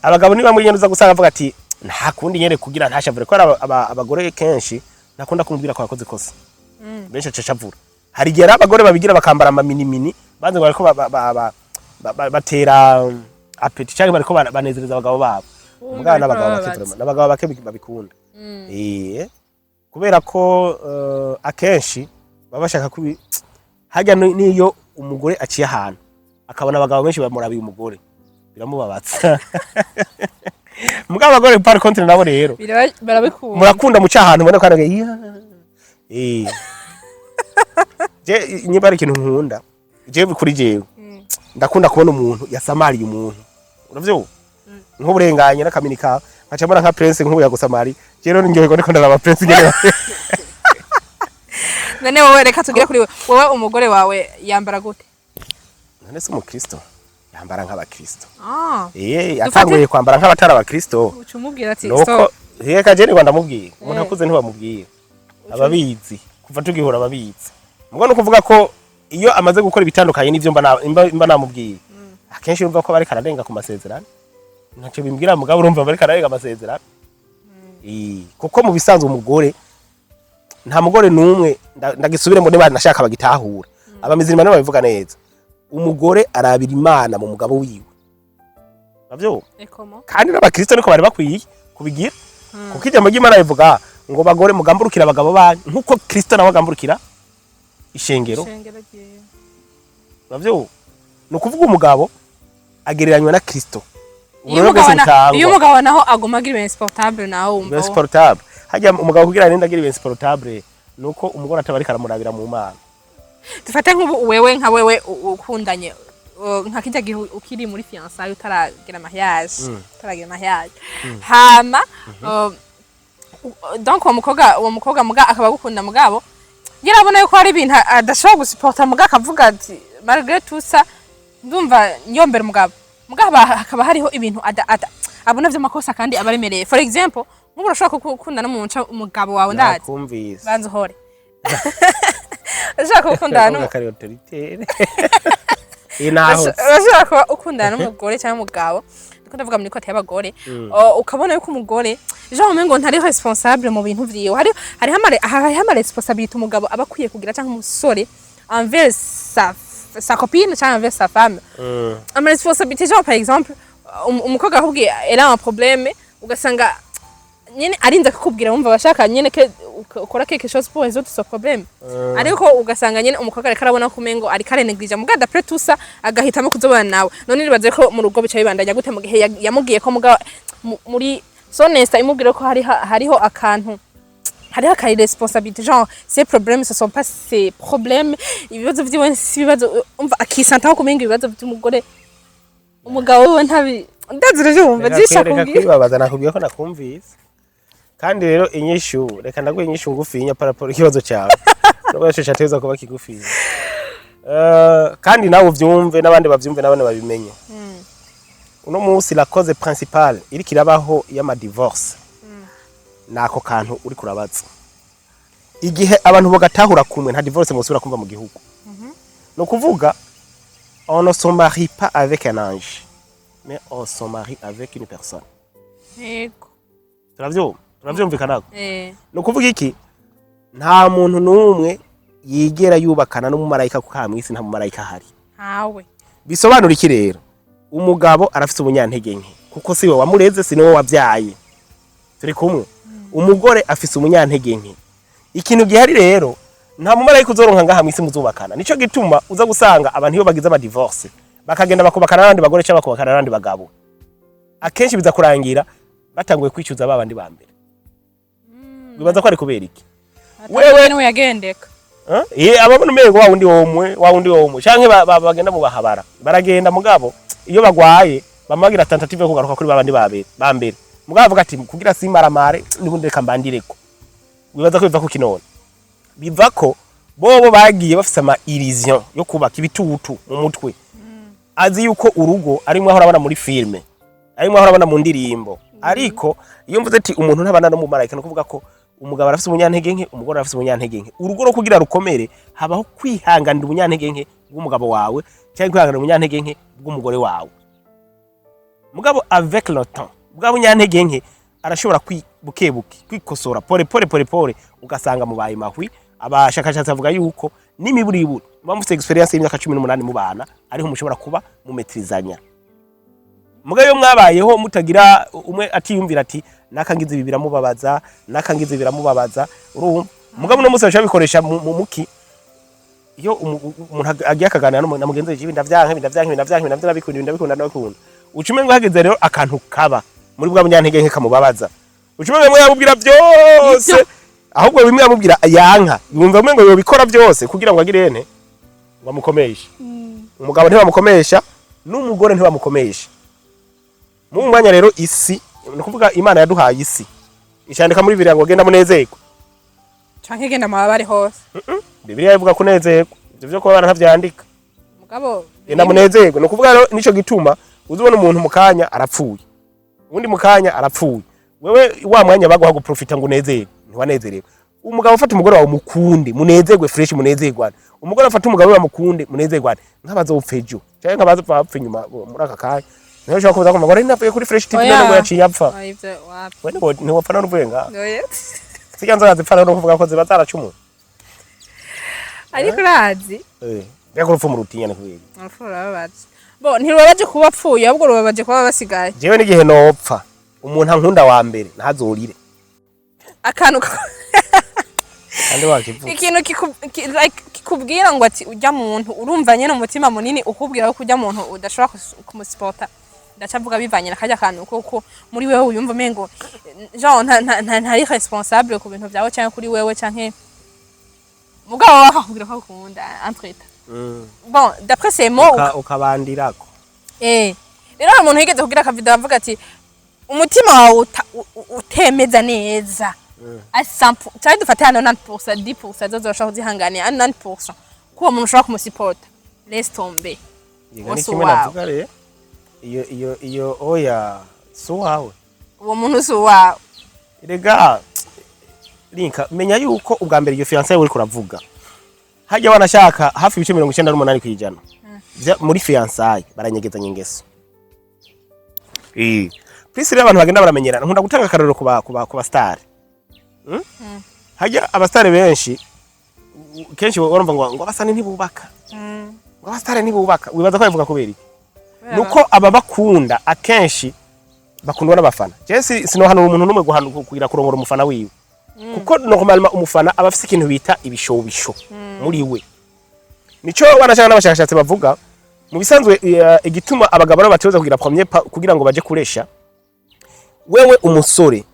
Speaker 2: abagabo ni bamwe nyenduza gusanga avuga ati nta kundi nyene kugira ntashavure ko abagore kenshi nakunda kumubwira ko yakoze kosa benshi acacavura hari gihe abagore babigira bakambara amamini banze ngo ariko batera apeti cyangwa bariko banezereza abagabo babo umugabo n'abagabo bake babikunda kubera ko akenshi baba bashaka kubi hajya niyo umugore aciye ahantu akabona abagabo benshi bamurabiye umugore biramubabatsa mugabo abagore par contre nabo rero
Speaker 1: barabikunda
Speaker 2: murakunda mu cyahantu ubona ko ari je nyiba ari ikintu nkunda je kuri jewe ndakunda kubona umuntu yasamariye umuntu uravyo nk'uburenganye n'akaminika nkaca mbona nka prince nk'ubu yagusamari je rero ndyoherwa ndiko ndaraba prince ngene
Speaker 1: none wowe reka tugire kuri wowe umugore wawe yambara gute
Speaker 2: none se umukristo yambara nk'abakristo yatanguye kwambara nk'abatara abakristo
Speaker 1: ucumubwira ati
Speaker 2: stop reka je ni Rwanda mubwiye umuntu akuze ntibamubwiye ababizi kuva tugihura ababizi mugo no kuvuga ko iyo amaze gukora ibitandukanye n'ivyo mba namubwiye akenshi urumva ko bari kararenga ku masezerano ntacyo bimbwira mugabo urumva bari kararenga amasezerano kuko mu bisanzwe umugore nta mugore numwe ndagisubire ngo niba nashaka bagitahura abamizirima n'ababivuga neza umugore arabira Imana mu mugabo wiwe navyo
Speaker 1: Ekomo.
Speaker 2: kandi n'abakristo niko bari bakwiye kubigira kuko ijambo ry'Imana rivuga ngo bagore mugamburukira abagabo banyu nkuko Kristo nawe agamburukira ishengero navyo no kuvuga umugabo agereranywa na Kristo
Speaker 1: iyo umugabo naho agoma agira insupportable naho umva
Speaker 2: insupportable hajya umugabo kugira nenda agira insupportable nuko umugore atabari karamurabira mu mana
Speaker 1: dufate nk'ubu wewe nka wewe ukundanye nka kijya gihe ukiri muri fiançailles utaragira mariage hama donc uwo mukobwa muga akaba gukunda mugabo yarabona yuko hari ibintu adashobora gusupporta muga akavuga ati malgré tout ça ndumva nyombera mugabo hakaba hariho ibintu abona vy'amakosa kandi abaremereye for example nk'ubu urashobora gukundana n'umuntu umugabo wawe ndazi banze uhore urashobora gukundana urashobora kuba ukundana n'umugore cyangwa umugabo ndiko ndavuga muri kote y'abagore ukabona yuko umugore jean umengo ntari responsable mu bintu vyiwe hariho ama responsabilité umugabo aba akwiye kugira cyangwa umusore envers sa copine cyangwa envers sa femme ama responsabilité genre par exemple umukobwa ahubwiye era un problème ugasanga nyene arinze kukubwira wumva bashaka nyene ke ukora quelque chose pour résoudre ce problème ariko ugasanga nyene umukobwa ariko arabona ko umengo ari kare neglige muga d'après tout ça agahitamo kuzobana nawe none nibaze ko mu rugo bica bibandanya gute mu gihe yamugiye ko muga muri sonesta imubwira ko hariho akantu hariho akari responsabilité genre ces problèmes ce sont pas ces problèmes ibibazo vyiwe ibibazo umva akisantaho kumenga ibibazo by'umugore umugabo we ntabi ndazire jumva zisha kubwira
Speaker 2: kwibabaza nakubwiye ko nakumvise kandi rero inyishu reka ndaguye inyishu ngufinya paraporo ikibazo cyawe nubwo cyateza kuba kigufinya kandi nawe uvyumve nabandi bavyumve nabane babimenye uno munsi la cause principale iri kirabaho y'ama divorce nako kantu uri kurabaza igihe abantu bogatahura kumwe nta divorce musubira kumva mu gihugu no kuvuga on ne se marie pas avec un ange mais on se marie avec une personne
Speaker 1: yego
Speaker 2: turavyumvikana no kuvuga iki nta muntu numwe yigera yubakana n'umumarayika kuko hamwisi nta mumarayika hari
Speaker 1: hawe
Speaker 2: bisobanura iki rero umugabo arafite ubunyantege nke kuko siwe wamureze sine wo wavyaye turi kumwe umugore afise umunyantege nke ikintu gihari rero nta mumarayika uzoronka ngaha mwisi muzubakana nico gituma uza gusanga abantu iyo bagize ama divorce bakagenda bakubakana n'abandi bagore cyangwa bakubakana n'abandi bagabo akenshi biza kurangira batanguye kwicuza babandi ba mbere bibaza ko ari kubera iki
Speaker 1: wewe niwe yagendeka
Speaker 2: ababona umego wa wundi womwe canke bagenda mu bahabara baragenda mugabo iyo bagwaye bamagira tentative yo kugaruka kuri babandi ba mbere mugabo avuga ati kugira simaramare ndibundi reka mbandireko wibaza ko biva ku kinone biva ko bobo bagiye bafise ama illusion yo kubaka ibitutu mu mutwe azi yuko urugo ari mwe aho urabona muri filme ari mwe aho urabona mu ndirimbo ariko iyo mvuze ati umuntu ntabana no mu marayika no kuvuga ko umugabo arafise umunyantege nke umugore arafise umunyantege nke urugo ro kugira rukomere habaho kwihanganira umunyantege nke bw'umugabo wawe cyangwa kwihanganira umunyantege nke bw'umugore wawe mugabo avec le temps bwa munyantege nke arashobora bukebuke kwikosora pore ugasanga mubaye mahwi abashakashatsi bavuga yuko n'imiburiburi bamufite experience y'imyaka 18 mu bana ariho mushobora kuba mumetrizanya mugabo yo mwabayeho mutagira umwe atiyumvira ati nakangize ibi biramubabaza urumva mugabo no musa bikoresha mu muki iyo umuntu agiye akaganira na mugenzi we ibinda ndabikunda ucume ngo hageze rero akantu kaba muri bwa munyantege nke kamubabaza ucume ngo yabubwira byose ahubwo bimwe yamubwira yanka yumva mwe ngo yobikora byose kugira ngo agirene bamukomesha umugabo ntibamukomesha n'umugore ntibamukomesha mu mwanya rero isi no kuvuga Imana yaduhaye isi icandika muri Bibiliya ngo genda munezerwa
Speaker 1: canke genda mabare hose
Speaker 2: Bibiliya ivuga kunezerwa ivyo byo kuba ntavyandika
Speaker 1: mugabo
Speaker 2: genda munezerwa no kuvuga rero nico gituma uzubona umuntu mukanya arapfuye undi mukanya arapfuye wewe wa mwanya bagwa guprofita ngo unezerwe ntiwanezerewe umugabo ufata umugore wawe mukunde munezerwe fresh munezerwa umugore afata umugabo wawe mukunde munezerwa nk'abazopfejo cyangwa nk'abazopfa nyuma muri aka kanya niho ushaka kuvuga ko umugore navuye kuri fresh tv none yaciye apfa wewe ni wapfa n'uvuye nga siganza yazipfana no kuvuga ko ziba zaracumu
Speaker 1: ariko razi
Speaker 2: bya kurupfu mu rutinya ne kubiri
Speaker 1: urufura babazi bo ntirubabaje kuba apfuye ahubwo rubabaje kuba basigaye
Speaker 2: jewe n'igihe nopfa umuntu ankunda wa mbere ntazorire
Speaker 1: akantu
Speaker 2: kandi wakivuga
Speaker 1: ikintu kikubwira ngo ati ujya muntu urumva nyene umutima munini ukubwira ko ujya muntu udashobora kumusupporta ndacavuga bivanye nakajya kantu kuko muri wewe uyumva mengo genre ntari responsable ku bintu byawe cyangwa kuri wewe canke mugabo wakakubwira ko ukunda entreta bon d'après ces mots
Speaker 2: ukabandirako
Speaker 1: rero umuntu yigeze kugira ka video avuga ati umutima wawe utemeza neza cyari dufate hano 90% 10% zozoshobora kuzihanganira 90% kuba umuntu ushobora kumusupporta laisse tomber
Speaker 2: kimwe navuga rero iyo oya so wawe
Speaker 1: uwo muntu so wawe
Speaker 2: rega linka menya yuko ubwa mbere iyo fiancé uri kuravuga hajya wanashaka hafi ibice 98 kwijana muri fiancé baranyegezanya ingeso please rero abantu bagenda baramenyerana nkunda gutanga akarero kuba star hajya abastare benshi kenshi urumva ngo abasani ntibubaka ngo abastare ntibubaka wibaza ko bivuga kubera iki nuko aba bakunda akenshi bakundwa n'abafana Jesse sino hano umuntu numwe kugira kurongora umufana wiwe kuko normalement umufana aba afite ikintu bita ibishobisho muri we nico wanashaka n'abashakashatsi bavuga mu bisanzwe igituma abagabo batoza kugira premier kugira ngo baje kuresha wewe umusore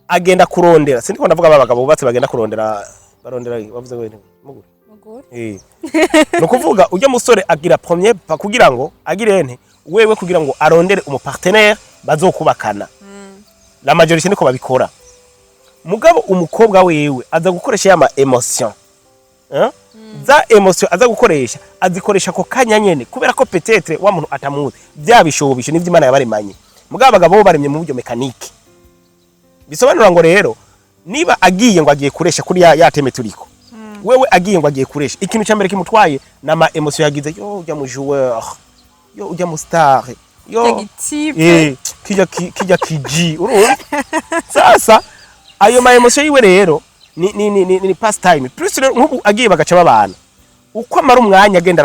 Speaker 2: agenda kurondera sindi ko ndavuga abagabo bubatse bagenda kurondera bavuze ngo muguru no kuvuga ujya musore agira premier kugira ngo agire ente wewe kugira ngo arondere umupartenaire bazokubakana la majorité niko babikora mugabo umukobwa wewe aza gukoresha yama emotion za emotion aza gukoresha azikoresha ko kanya nyene kubera ko peut-être wa muntu atamuzi byabishobisho nivyo Imana yabaremanye mugabo abagabo baremye mu buryo mekanike bisobanura ngo rero niba agiye ngo agiye kuresha kuri yateme turiko wewe agiye ngo agiye kuresha ikintu cyambere kimutwaye nama emotion yagize yo ujya mu joueur yo ujya mu star yo kijya kiji urumva sasa ayo ma emotion yiwe rero ni past time plus nk'ubu agiye bagaca babana uko amara umwanya agenda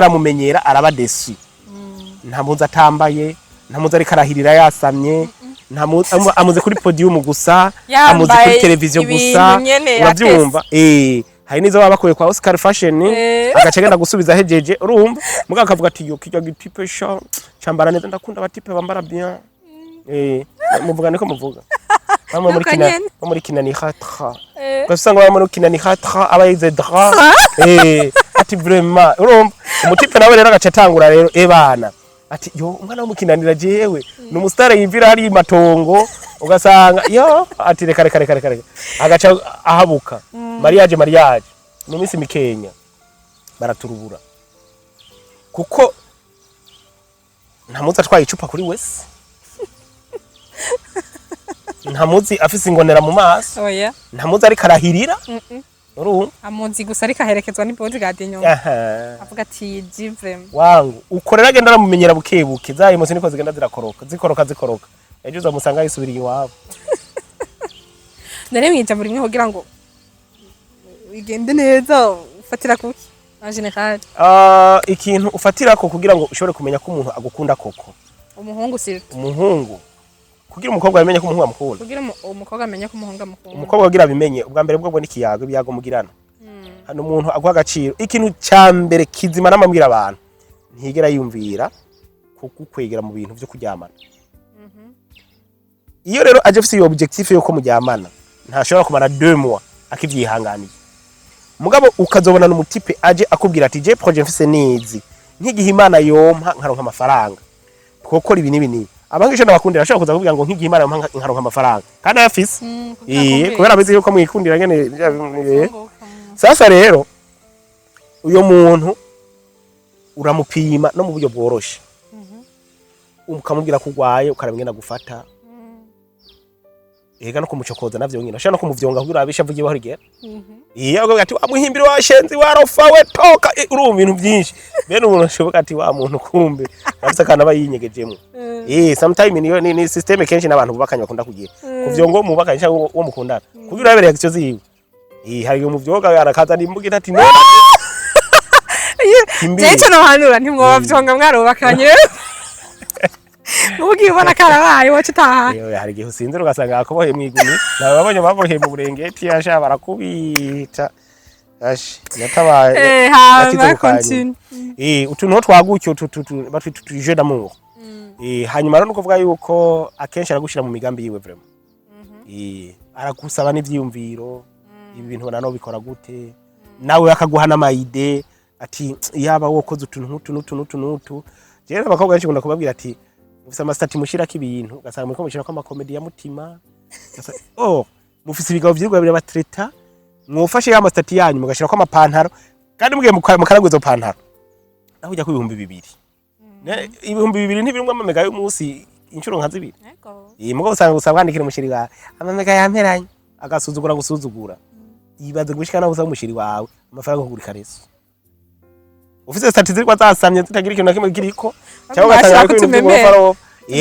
Speaker 2: aramumenyera araba desi nta muzi atambaye nta muzi ari karahirira yasamye amuze kuri podium gusa amuze kuri televiziyo gusa urabyumva hari nizo babakoye kwa Oscar Fashion agace genda gusubiza hejeje urumva muga akavuga ati yo kijya gitipe sha chambara neza ndakunda abatipe bambara bien muvuga niko muvuga muri kina ni khatra gasanga muri kina ni khatra abayize dra ati vraiment urumva umutipe nawe rero agacatangura rero bana ati yo umwana w'umukinanira jewe numustare yimvira hari matongo ugasanga yo ati reka agaca ahabuka mariage mu minsi mikenya baraturubura kuko ntamuzi atwaye icupa kuri wese ntamuzi afise ingonera mu maso
Speaker 1: oya
Speaker 2: ntamuzi ari karahirira
Speaker 1: amuzi gusa ariko aherekezwa n'bodyguard inyuma avuga ati jivre
Speaker 2: wangu ukorera agenda aramumenyera bukebuke za emotion niko zigenda zikoroka ejo uzamusanga yisubiriye iwabo
Speaker 1: nare mwija muri mwe kugira ngo igende neza ufatira kuki en general
Speaker 2: ikintu ufatira ko kugira ngo ushobore kumenya ko umuntu agukunda koko umuhungu kugira umukobwa amenye ko umuhungu amukunda
Speaker 1: kugira umukobwa amenye ko umuhungu amukunda
Speaker 2: umukobwa agira bimenye ubwa mbere bwo n'ikiyago byago mugirana hano umuntu agwa agaciro ikintu cyambere kizima namambwira abantu ntigera yumvira kukwegera mu bintu byo kuryamana iyo rero aje afite iyo objectif yo ko muryamana ntashobora kumara 2 mois akivyihanganiye mugabo ukazobona n'umutipe aje akubwira ati je projet mfise nizi nk'igihe Imana yompa nkaronka amafaranga twokora ibi nibi abangisho n'abakundira ashobora kuza kuvuga ngo nk'igihe Imana yompa nkaronka amafaranga kandi afise kubera abizi yuko mwikundira nyene sasa rero uyo muntu uramupima no mu buryo bworoshe ukamubwira ko ugwaye ukarabingena gufata ega no kumucokoza navyo nyine ashaka no kumuvyonga kugira abisha avugiye bahurigera ubwo ati amuhimbira washenzi warofa we toka urumva ibintu byinshi bene umuntu ashoboka ati wa muntu kumbe afite kana bayinyegejemo sometime ni system kenshi n'abantu bubakanye bakunda kugira kuvyongo mu bakanye cyangwa wo mukundana kugira abereye reaction ziwe hari umuvyoga arakaza nimbugira ati none imbere
Speaker 1: cyo nahanura ntimwoba vyonga mwarubakanye mugiye ubona karabaye wacu taha
Speaker 2: hari igihe usinzira ugasanga akoboye mwigumi nawe babonye baboheye mu burengeti yasha barakubita ashi natabaye
Speaker 1: ha continue
Speaker 2: utuntu twagucyo batuje d'amour hanyuma rero nukuvuga yuko akenshi aragushira mu migambi yiwe vraiment aragusaba n'ivyiyumviro ibi bintu nano bikora gute nawe akaguha n'amayide ati yaba wokoze utuntu n'utu je abakobwa benshi kubabwira ati ufise amasitati mushira k'ibintu ugasanga muri ko mushira ko amakomedi ya mutima mufise ibigabo vyirwa bire batreta mwofashe ya amasitati yanyu mugashira ko amapantaro kandi mugiye mukaragwizo pantaro naho ujya ku 200 200 ntibirumwe amamega y'umunsi inshuro nka zibiri mugo usanga bandikira umushiri wawe amamega yamperanye gusuzugura ibaze gushika naho usanga umushiri wawe amafaranga kugura kareso ufise stati zirwa zasamye zitagira ikintu nakimwe kiriko cyangwa gatanga ko ibintu by'umufaro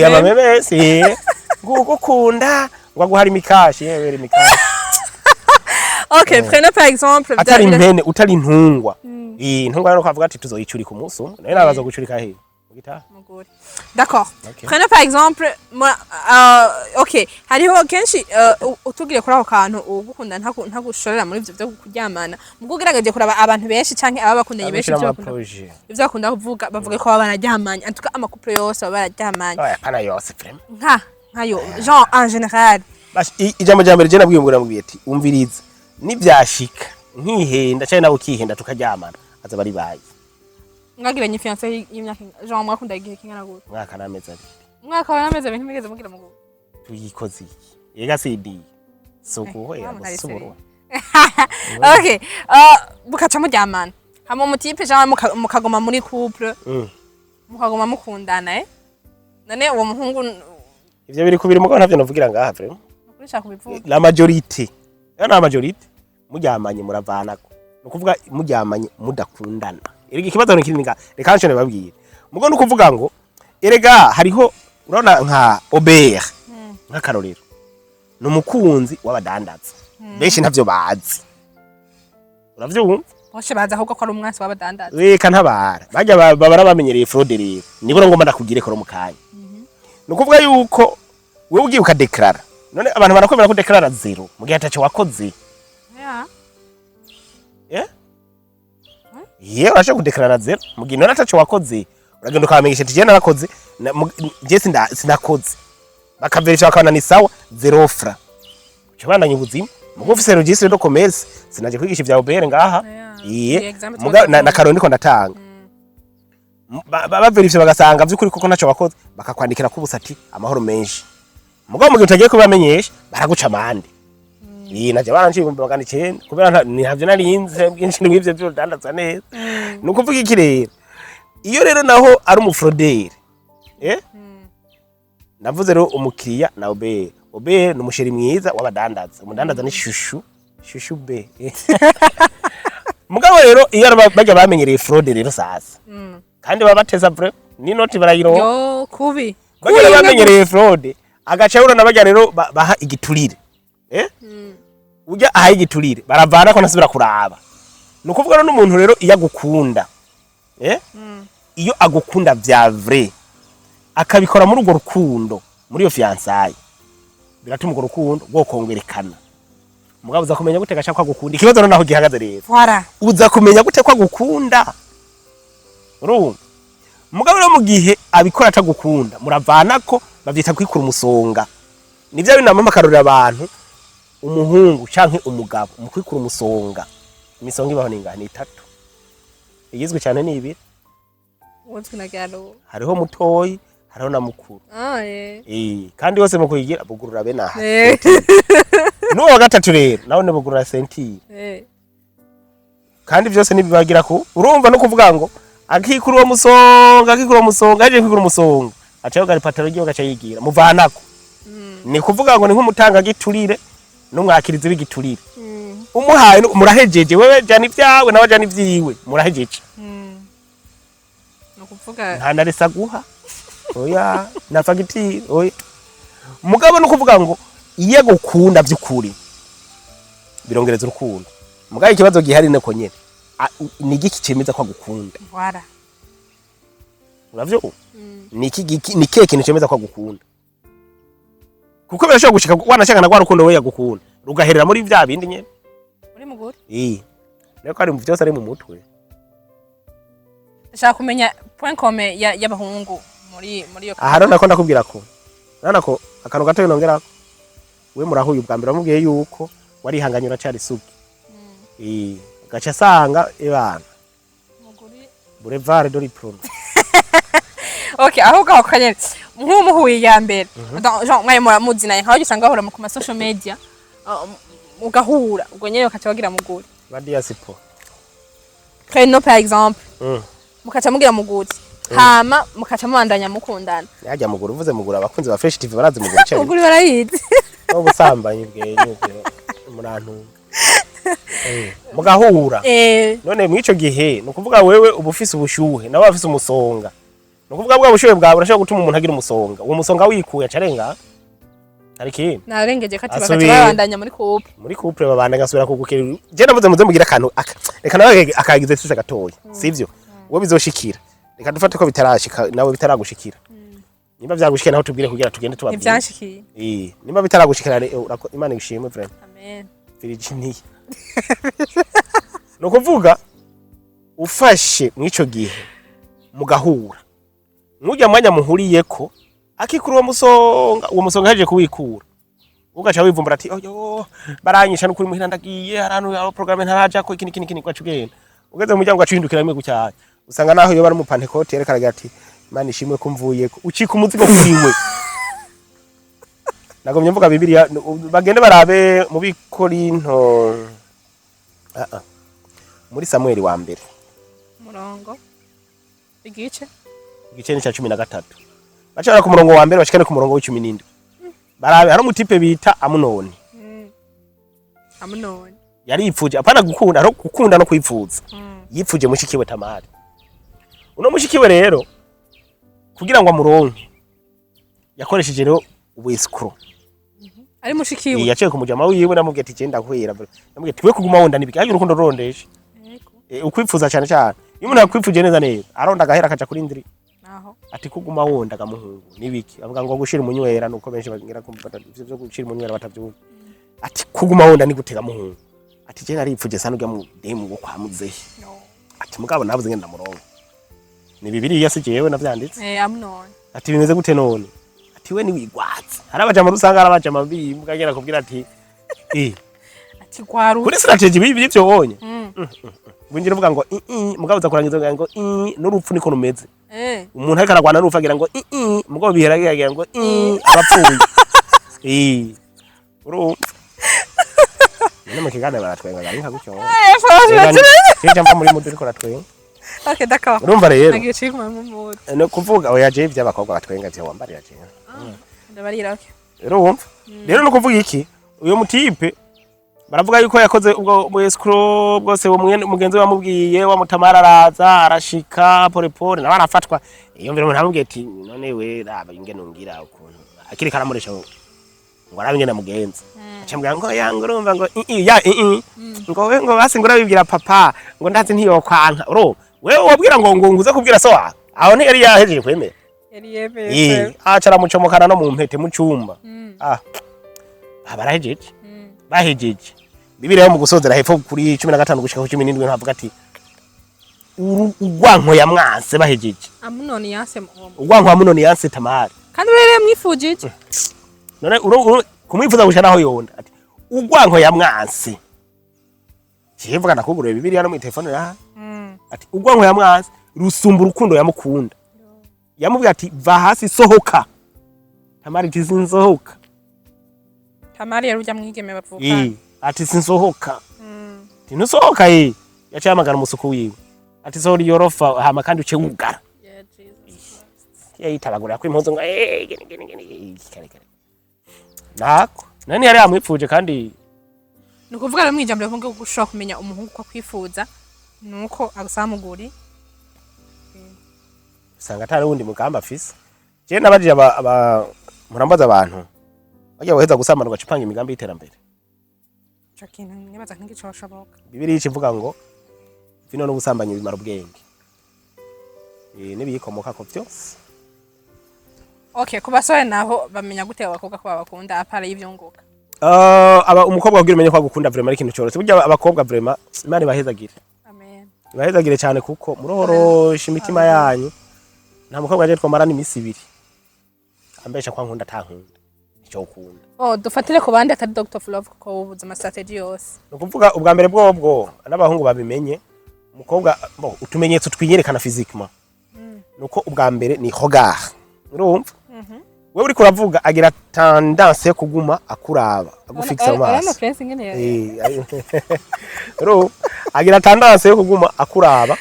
Speaker 2: amamemesi gukunda ngo guhari mikashi yewe mikashi
Speaker 1: okay prenez par exemple
Speaker 2: atari impene utari intungwa intungwa rero kwavuga ati tuzoyicuri ku munsi umwe nayo nabaza gucurika he
Speaker 1: d'accord prenez par exemple okay hariho kenshi utugire kuri aho kantu ugukunda ntagushorera muri ivyo byo kuryamana mugugerageje kuraba abantu benshi canke aba bakundanye benshi ivyo bakunda kuvuga bavuga ko bararyamanye en tout cas amakouple yose bararyamanye
Speaker 2: kana yose vraiment
Speaker 1: nkayo genre en général
Speaker 2: ijambo jambere je nabwiyungura mu biyeti umviriza nivyashika nkihenda cyane nawe ukihenda tukaryamana aza bari bayi
Speaker 1: mwagiranye fiancé y'imyaka genre mwakunda igihe kingana gute
Speaker 2: mwaka nameze ari
Speaker 1: mwaka nameze bintu migeze mugira mugo
Speaker 2: tuyikoze yega CD soko ya basuboro
Speaker 1: okay bukaca muryamana hama mutipe genre mukagoma muri couple mukagoma mukundana none uwo muhungu
Speaker 2: ivyo biri kubiri mugo ntavyo navugira ngaha vraiment
Speaker 1: ukurishaka kubivuga
Speaker 2: la majorité na majorité muryamanye muravanako nukuvuga muryamanye mudakundana erega ikibazo nikiringa reka nshone babwire mugo nukuvuga ngo erega hariho urona nka Aubert nka Karorero numukunzi w'abadandaza benshi ntavyo bazi uravyumva
Speaker 1: boshe baza ahubwo ko ari umwansi w'abadandaza
Speaker 2: reka ntabara bajya babara bamenyereye fraude rero nibwo ngomba ndakugire ko mukanya nukuvuga yuko wewe ugiye ukadeclara none abantu barakwemera ko declara zero mu gihe atacho wakoze urashaka kudeclara zero mu gihe none atacho wakoze uragenda ukamenyesha ati je narakoze je sinakoze bakaverisha bakabana ni sawa zero fra cyo ubuzima mugo ufise registre de commerce sinaje kwigisha ivya Aubert ngaha na Karoni ko ndatanga baverifye bagasanga vyukuri koko naco bakoze bakakwandikira ku busati amahoro menshi mugo mu gihe utagiye kubamenyesha baraguca amande naje baranci 1900 kubera ni havyo narinze bwinshi n'ivyo byo dandaza neza nukuvuga iki rero iyo rero naho ari umufrodere navuze rero umukiriya na Aubert numusheri mwiza w'abadandaza umudandaza ni shushu be mugabo rero iyo bajya bamenyereye fraude rero sasa kandi babateza vrai ni noti barayiro
Speaker 1: yo kubi
Speaker 2: bajya bamenyereye fraude agaca urona bajya rero baha igiturire ujya aha igiturire baravana ko nasubira kuraba nukuvuga rero n'umuntu rero iyo agukunda iyo agukunda vya vrai akabikora muri urwo rukundo muri iyo fiançailles biratuma urwo rukundo rwokongerekana mugabo uza kumenya gute gacha ko agukunda ikibazo rero naho gihagaze rero uza kumenya gute ko agukunda urumva mugabo rero mu gihe abikora atagukunda muravanako bavyita kwikura umusonga nivyo binama makarorera abantu umuhungu canke umugabo mu kwikura umusonga imisonga ibaho ningana 3 igizwe cyane ni ibiri
Speaker 1: wotwe na galo
Speaker 2: hariho mutoyi hariho na mukuru kandi yose mu kuyigira bugurura be naha nuwo gatatu rero nawe ne bugurura sentire kandi byose nibibagira ko urumva no kuvuga ngo akikura uwo musonga aje kwikura umusonga acayo gari pataro ryo gaca yigira muvanako ni kuvuga ngo ni nk'umutanga giturire n'umwakirizi w'igiturire umuhaye murahejeje wewe jani vyawe nawe jani vyiwe murahejeje
Speaker 1: no kuvuga
Speaker 2: nta naresa guha oya na fagitire oya mugabo no kuvuga ngo iyo gukunda by'ukuri birongereza urukundo mugabo ikibazo gihari nako nyene ni igiki cemeza ko agukunda
Speaker 1: wara
Speaker 2: uravyo ni kihe kintu cemeza ko agukunda kuko birashobora gushika wanashaka na rukundo we yagukunda rugaherera muri vya bindi nyene
Speaker 1: muri mugore
Speaker 2: niko ari mu vyose ari mu mutwe
Speaker 1: ndashaka kumenya point commun y'abahungu muri yo
Speaker 2: aha nako ndakubwira ko nanako akantu gato yinongerako we murahuye ubwa mbere bamubwiye yuko warihanganye uracari sugi gacha sanga ebana
Speaker 1: muguri
Speaker 2: boulevard de l'Iprone
Speaker 1: okay aho gaho kanyene nk'umuhuye ya mbere genre mwaye muzinanye nkaho gisanga bahora ku ma social media ugahura ubwo nyene ukaca bagira muguri
Speaker 2: badiya sipo
Speaker 1: Preno par exemple mukaca mugira muguri hama mukaca mubandanya mukundana
Speaker 2: yajya muguri uvuze muguri abakunzi ba Fresh TV barazi muguri cyane
Speaker 1: muguri barayizi
Speaker 2: ubusambanyi bwenye umuntu mugahura none mu ico gihe nukuvuga wewe ubufise ubushuhe nawe afise umusonga nukuvuga bwa bushuhe bwawe burashobora gutuma umuntu agira umusonga uwo musonga wikuye acarenga ariki
Speaker 1: narengeje kati bakaca babandanya muri
Speaker 2: couple babandanya asubira kugukira je navuze muze mugira akantu reka nawe akagize tuse gatoya sivyo we bizoshikira reka dufate ko bitarashika nawe bitaragushikira nimba vyagushikira naho tubwire kugira tugende tubabwire
Speaker 1: ivyanshikiye
Speaker 2: nimba bitaragushikira Imana ishimwe friend
Speaker 1: amen
Speaker 2: Virginia no kuvuga ufashe mwico gihe mugahura nujya mwanya muhuriyeko akikuru uwo musonga haje kuwikura ugaca wivumbura ati oyo baranyisha n'ukuri muhira ndagiye harano ya programme ntaraja ko ikini kwacugenda ugeze mu muryango acihindukira rimwe gucyaye usanga naho iyo bari mu Pentecote yerekana ati Imana ishimwe ko mvuye ucika umuzigo kuriwe nagomye mvuga Bibiliya bagende barabe mu Bikorinto muri Samuel wa mbere
Speaker 1: murongo igice
Speaker 2: ni ca 13 bacara ku murongo wa mbere bashikane ku murongo w'17 barabe hari umutipe bita Amunoni yari yipfuje apana gukunda no kwipfuza yipfuje mushikiwe Tamari uno mushikiwe rero kugira ngo amuronke yakoresheje rero ubescro
Speaker 1: ari mushikiwe
Speaker 2: yaciye ku mujama wiwe namubwiye ati genda kwera namubwiye ati we kuguma wonda nibiki agira urukundo rondeshe ukwipfuza cyane cyane iyo umuntu yakwipfuje neza neza aronda gahera akaca kuri ndiri
Speaker 1: aho
Speaker 2: ati kuguma wonda gamuhungu nibiki avuga ngo gushira umunywera nuko benshi bagira kumva ivyo byo gushira umunywera batavyumva ati kuguma wonda ni gutega muhungu ati je naripfuje sana ujya mu demu go kwa muzehe ati mugabo nabuze ngenda murongo ni Bibiliya si jewe navyanditse
Speaker 1: Amunoni
Speaker 2: ati bimeze gute none ati we ni wigwatse harabaja mu rusanga harabaja mabi mugagera kubwira ati
Speaker 1: ati kwaru
Speaker 2: kuri strategy bibi byo wonye winjira uvuga ngo mugabo uzakurangiza ngo n'urupfu niko rumeze umuntu ariko aragwana n'urupfu agira ngo mugabo biheragira ngo abapfuye urumva none mu kigana baratwenga nka gutyo cyangwa muri mudu ariko ratwenga
Speaker 1: okay d'accord
Speaker 2: urumva rero
Speaker 1: nagiye chikuma mu mudu
Speaker 2: no kuvuga oya je by'abakobwa batwenga byo wambarira je
Speaker 1: ndabarira okay
Speaker 2: urumva rero no kuvuga iki uyo mutipe baravuga yuko yakoze ubwo escrow bwose mugenzi wamubwiye wa Mutamara araza arashika pole nabarafatwa iyo mbere ntamubwiye ati none we raba ingene ungira ukuntu akiri karamuresha ngo arabe ingene mugenzi acambwira ngo yanga urumva ngo ngo we ngo basi ngura bibwira papa ngo ndazi ntiyo kwanka uro wewe wabwira ngo nguze kubwira so aho ni yari yahejeje kwemera
Speaker 1: yari yemeye
Speaker 2: acara mucomokana no mu mpete mu cyumba abarahejeje bahejeje Bibiliya mu gusozera hepfo kuri 15 gushika ku 17 ntavuga ati ugwanko ya mwanse bahejeje
Speaker 1: Amunoni yanse
Speaker 2: ugwanko Amunoni yanse Tamari
Speaker 1: kandi rero mwifujije
Speaker 2: none kumwifuza gushana aho yonda ati ugwanko ya mwanse kivuga nakugurira Bibiliya no mu telefone ya ati ugwanko ya mwanse rusumba urukundo yamukunda yamubwiye ati va hasi sohoka Tamari tizinsohoka
Speaker 1: Tamari yarujya mwigeme bavukana
Speaker 2: ati sinsohoka tinusohoka yacyamagana umusuku wiwe ati sori yorofa hama kandi uce wugara yitabagura ko impuzo ngo kare nako nani yari amwipfuje kandi
Speaker 1: nukuvuga rero mwijambo ryo gushaka kumenya umuhungu ko kwifuza nuko agusamuguri
Speaker 2: sanga tare wundi mugamba afise je nabajije murambaza abantu bajya boheza gusamanurwa cipanga imigambi y'iterambere
Speaker 1: Chakina nibaza nk'igicoshoboka
Speaker 2: Bibiliya ivuga ngo vino n'ubusambanyi bimara ubwenge n'ibiyikomoka ko byose.
Speaker 1: Okay, ku basore naho bamenya gute abakobwa ko babakunda apara y'ivyunguka?
Speaker 2: Umukobwa kugira umenye ko agukunda vraiment ari ikintu cyoroshye. Burya abakobwa vraiment Imana ibahezagire.
Speaker 1: Amen.
Speaker 2: Ibahezagire cyane kuko murorosha imitima yanyu. Nta mukobwa aje twamarana iminsi ibiri ambesha kwa nkunda tankunda icyo ukunda.
Speaker 1: Dufatire ku bandi atari Dr. Love kuko ubuza ama strategy yose.
Speaker 2: No kuvuga ubwa mbere bwobwo n'abahungu babimenye. Umukobwa utumenyetso twiyerekana physiquement. Nuko ubwa mbere ni regard. Urumva? Wewe uri kuravuga agira tendance yo kuguma akuraba agufixa amaso. Agira tendance yo kuguma akuraba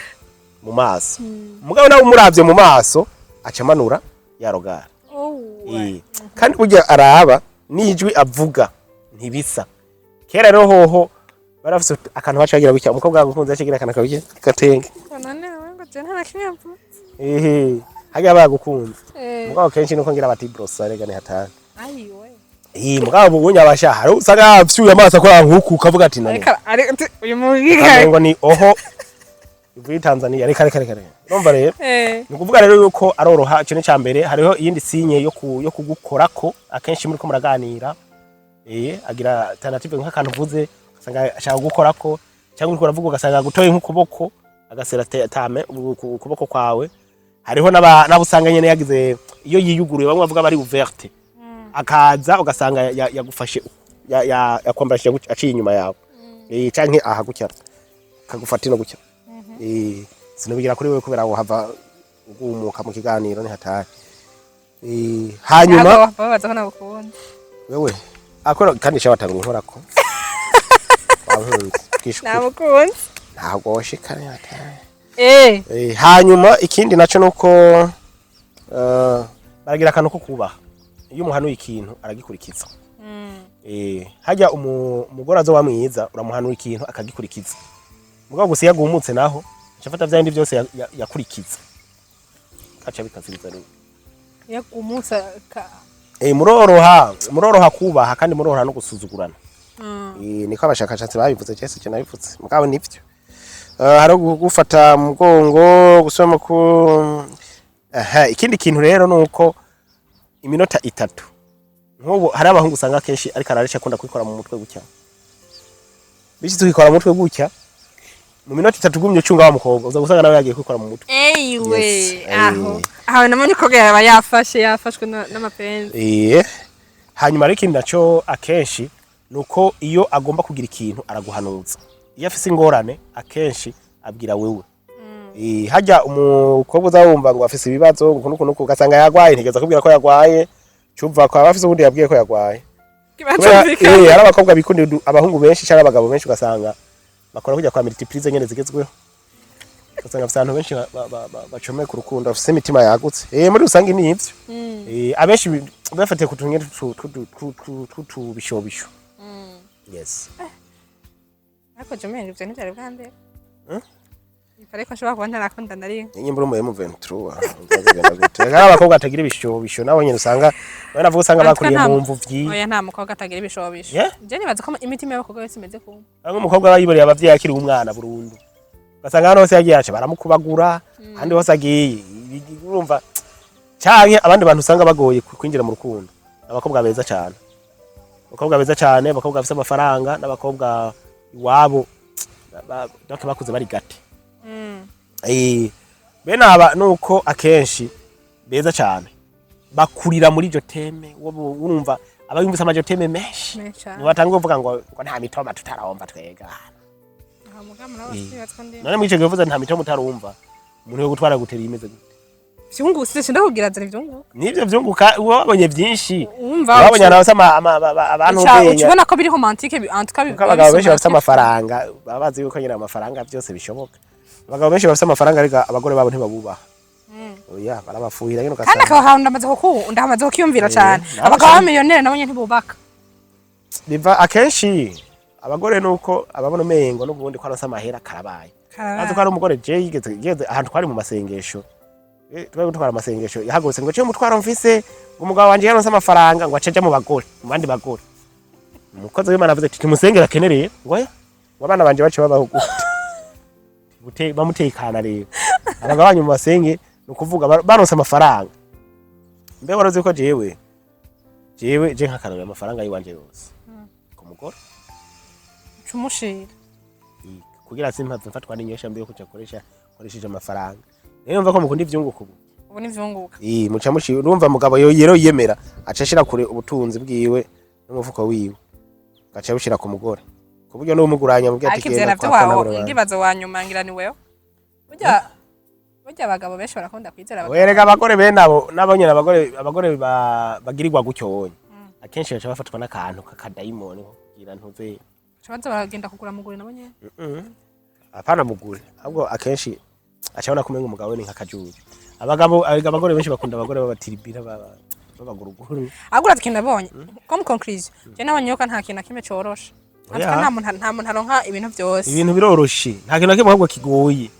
Speaker 2: mu maso. Mugabo nawe umuravye mu maso acamanura ya rogara. Kandi burya araba nijwi avuga ntibisa. Kera rero hoho barafise akantu bacagira gutya umukobwa agukunze acagira akantu kabije gatenge.
Speaker 1: None ngo je nta kimwe.
Speaker 2: Hagiye bagukunze. Mugabo kenshi nuko ngira bati brosa rega ni hatana.
Speaker 1: Ayiwe.
Speaker 2: Mugabo ubonye abashahara usanga afyuye amaso akora nkuku kavuga ati none.
Speaker 1: Uyu mugiga.
Speaker 2: Ngo ni oho. Ivuye Tanzania reka. Numva rero. Ni kuvuga rero yuko aroroha cyo cya mbere hariho iyindi sinye yo kugukorako akenshi muri ko muraganira. Agira alternative nk'akantu uvuze usanga ashaka gukorako cyangwa uri kuravuga ugasanga gutoye nk'ukuboko agasera tame ukuboko kwawe. Hariho nabusanga nyene yagize iyo yiyuguruye bamwe bavuga bari ouverte akaza ugasanga yagufashe yakwambashye aciye inyuma yawe canke aha gutya kagufata no gutya sinobigira kuri wewe kubera ngo hava ugumuka mu kiganiro ni hatari hanyuma
Speaker 1: babaza ko nabukunda
Speaker 2: wewe akora kandi cyawatanga inkorako
Speaker 1: nabukunda
Speaker 2: ntagoshe kare hatari hanyuma ikindi naco nuko baragira akantu ko kubaha iyo umuhanuye ikintu aragikurikiza. Hajya umugore azo wamwiza uramuhanura ikintu akagikurikiza. Mugabo gusa yagumutse naho cyafata byandi byose yakurikiza. Kaca bikaziriza rero.
Speaker 1: Yagumutse ka
Speaker 2: muroroha kubaha kandi muroroha no gusuzugurana. Niko abashakashatsi babivuze cyese cyo nabivutse. Mugabo nivyo. Haro gufata mugongo gusoma ku ikindi kintu rero nuko iminota 3 nkubu hari abahungu usanga kenshi ariko ararisha akunda kwikora mu mutwe gutya bishi twikora mu mutwe gutya mu minota 3 gumye cunga wa mukobwa uza gusanga nawe yagiye kwikora mu mutwe
Speaker 1: aho namanye ko yaba yafashwe n'amapenzi
Speaker 2: hanyuma rero ikindi naco akenshi nuko iyo agomba kugira ikintu araguhanuza iyo afise ingorane akenshi abwira wewe hajya umukobwa uzawumva ngo afise ibibazo nuko ugasanga yagwaye ntegeza kubwira ko yagwaye cyumva ko abafise ubundi yabwiye ko yagwaye ari abakobwa bikundira abahungu benshi cyangwa abagabo benshi ugasanga bakora kujya kwa multiplize nyene zigezweho ugasanga afise abantu benshi bacomeye ku rukundo afise imitima yagutse muri rusange ni ivyo abenshi bafatiye ku tunye tutubishobisho yes
Speaker 1: ariko jomeye ivyo ni byari bwande Ariko ashobora kuba ntarakunda nari.
Speaker 2: Nyimbo mu M23. Ngara abakobwa atagira ibishobisho nabo nyene usanga bana vuga usanga bakuriye mu mvuvyi.
Speaker 1: Oya nta mukobwa atagira ibishobisho. Je nibaza ko imitima y'abakobwa yose imeze kumwe.
Speaker 2: Bamwe umukobwa bayiboreye abavyeyi akiri umwana burundu. Basanga hano hose yagiye aca baramukubagura kandi hose agiye. Urumva cyane abandi bantu usanga bagoye kwinjira mu rukundo. Abakobwa beza cyane. Abakobwa beza cyane, abakobwa bafite amafaranga n'abakobwa iwabo bakuze bari gati. Bene aba nuko akenshi beza cyane bakurira muri jo teme urumva abayumvisa amajo teme menshi ni batangwe kuvuga ngo nta mitoma tutarahomba twega none mwice gvuze nta mitoma utarumva umuntu yo gutwara gutera imeze gute
Speaker 1: vyungu sije ndakugira zari vyungu
Speaker 2: nivyo vyunguka wabonye byinshi wabonye nawe abantu benya
Speaker 1: ukibona ko biri romantique antuka
Speaker 2: abagabo benshi bafite amafaranga babazi yuko nyira amafaranga byose bishoboka abagabo benshi bafite amafaranga ariko abagore babo ntibabubaha oya barabafuhira yino
Speaker 1: kasanga kandi akaba ndamaze kuyumvira cyane abagabo b'amiliyoneri nabo nyene ntibubaka
Speaker 2: biva akenshi abagore nuko ababona mengo n'ubundi ko arasa amahera karabaye azi ko ari umugore je yigeze ahantu twari mu masengesho twaje gutwara amasengesho yahagurutse ngo cyo mutwara mfise umugabo wanje yaronse amafaranga ngo acaje mu bagore mu bandi bagore umukozi w'Imana avuze ati timusengera kenereye ngo abana banje bace babaho gute bamutekana rero abagabo banyu mu basenge nukuvuga baronse amafaranga mbe waroze ko jewe je nk'akarorero amafaranga yiwanje yose ku mugore
Speaker 1: cumushira
Speaker 2: kugira simpave mfatwa n'inyesha mbe yo kuja koresheje amafaranga rero mva ko mukunda ivyunguka
Speaker 1: ubu ni vyunguka
Speaker 2: muca mushi urumva mugabo yero yemera aca ashira kure ubutunzi bwiwe n'umufuko wiwe gaca bushira ku mugore kuburyo no umuguranya mu byati
Speaker 1: kigenda kwa ndibazo wanyuma ngira ni wewe burya abagabo benshi barakunda kwizera abagabo
Speaker 2: werega abagore benabo nabonye abagore bagirirwa gutyo wonye akenshi baca bafatwa n'akantu kakadayimoni kugira ntuze
Speaker 1: Chabanza baragenda kugura mugure nabonye
Speaker 2: apana mugure ahubwo akenshi acabona kumenga umugabo ni nk'akajuje abagore benshi bakunda abagore babatiribira babaguruguru
Speaker 1: agura kintu nabonye comme conclusion je nabonye yuko nta kintu kimwe corosha nta muntu aronka ibintu byose
Speaker 2: ibintu biroroshe nta kintu kimwe ahubwo kigoye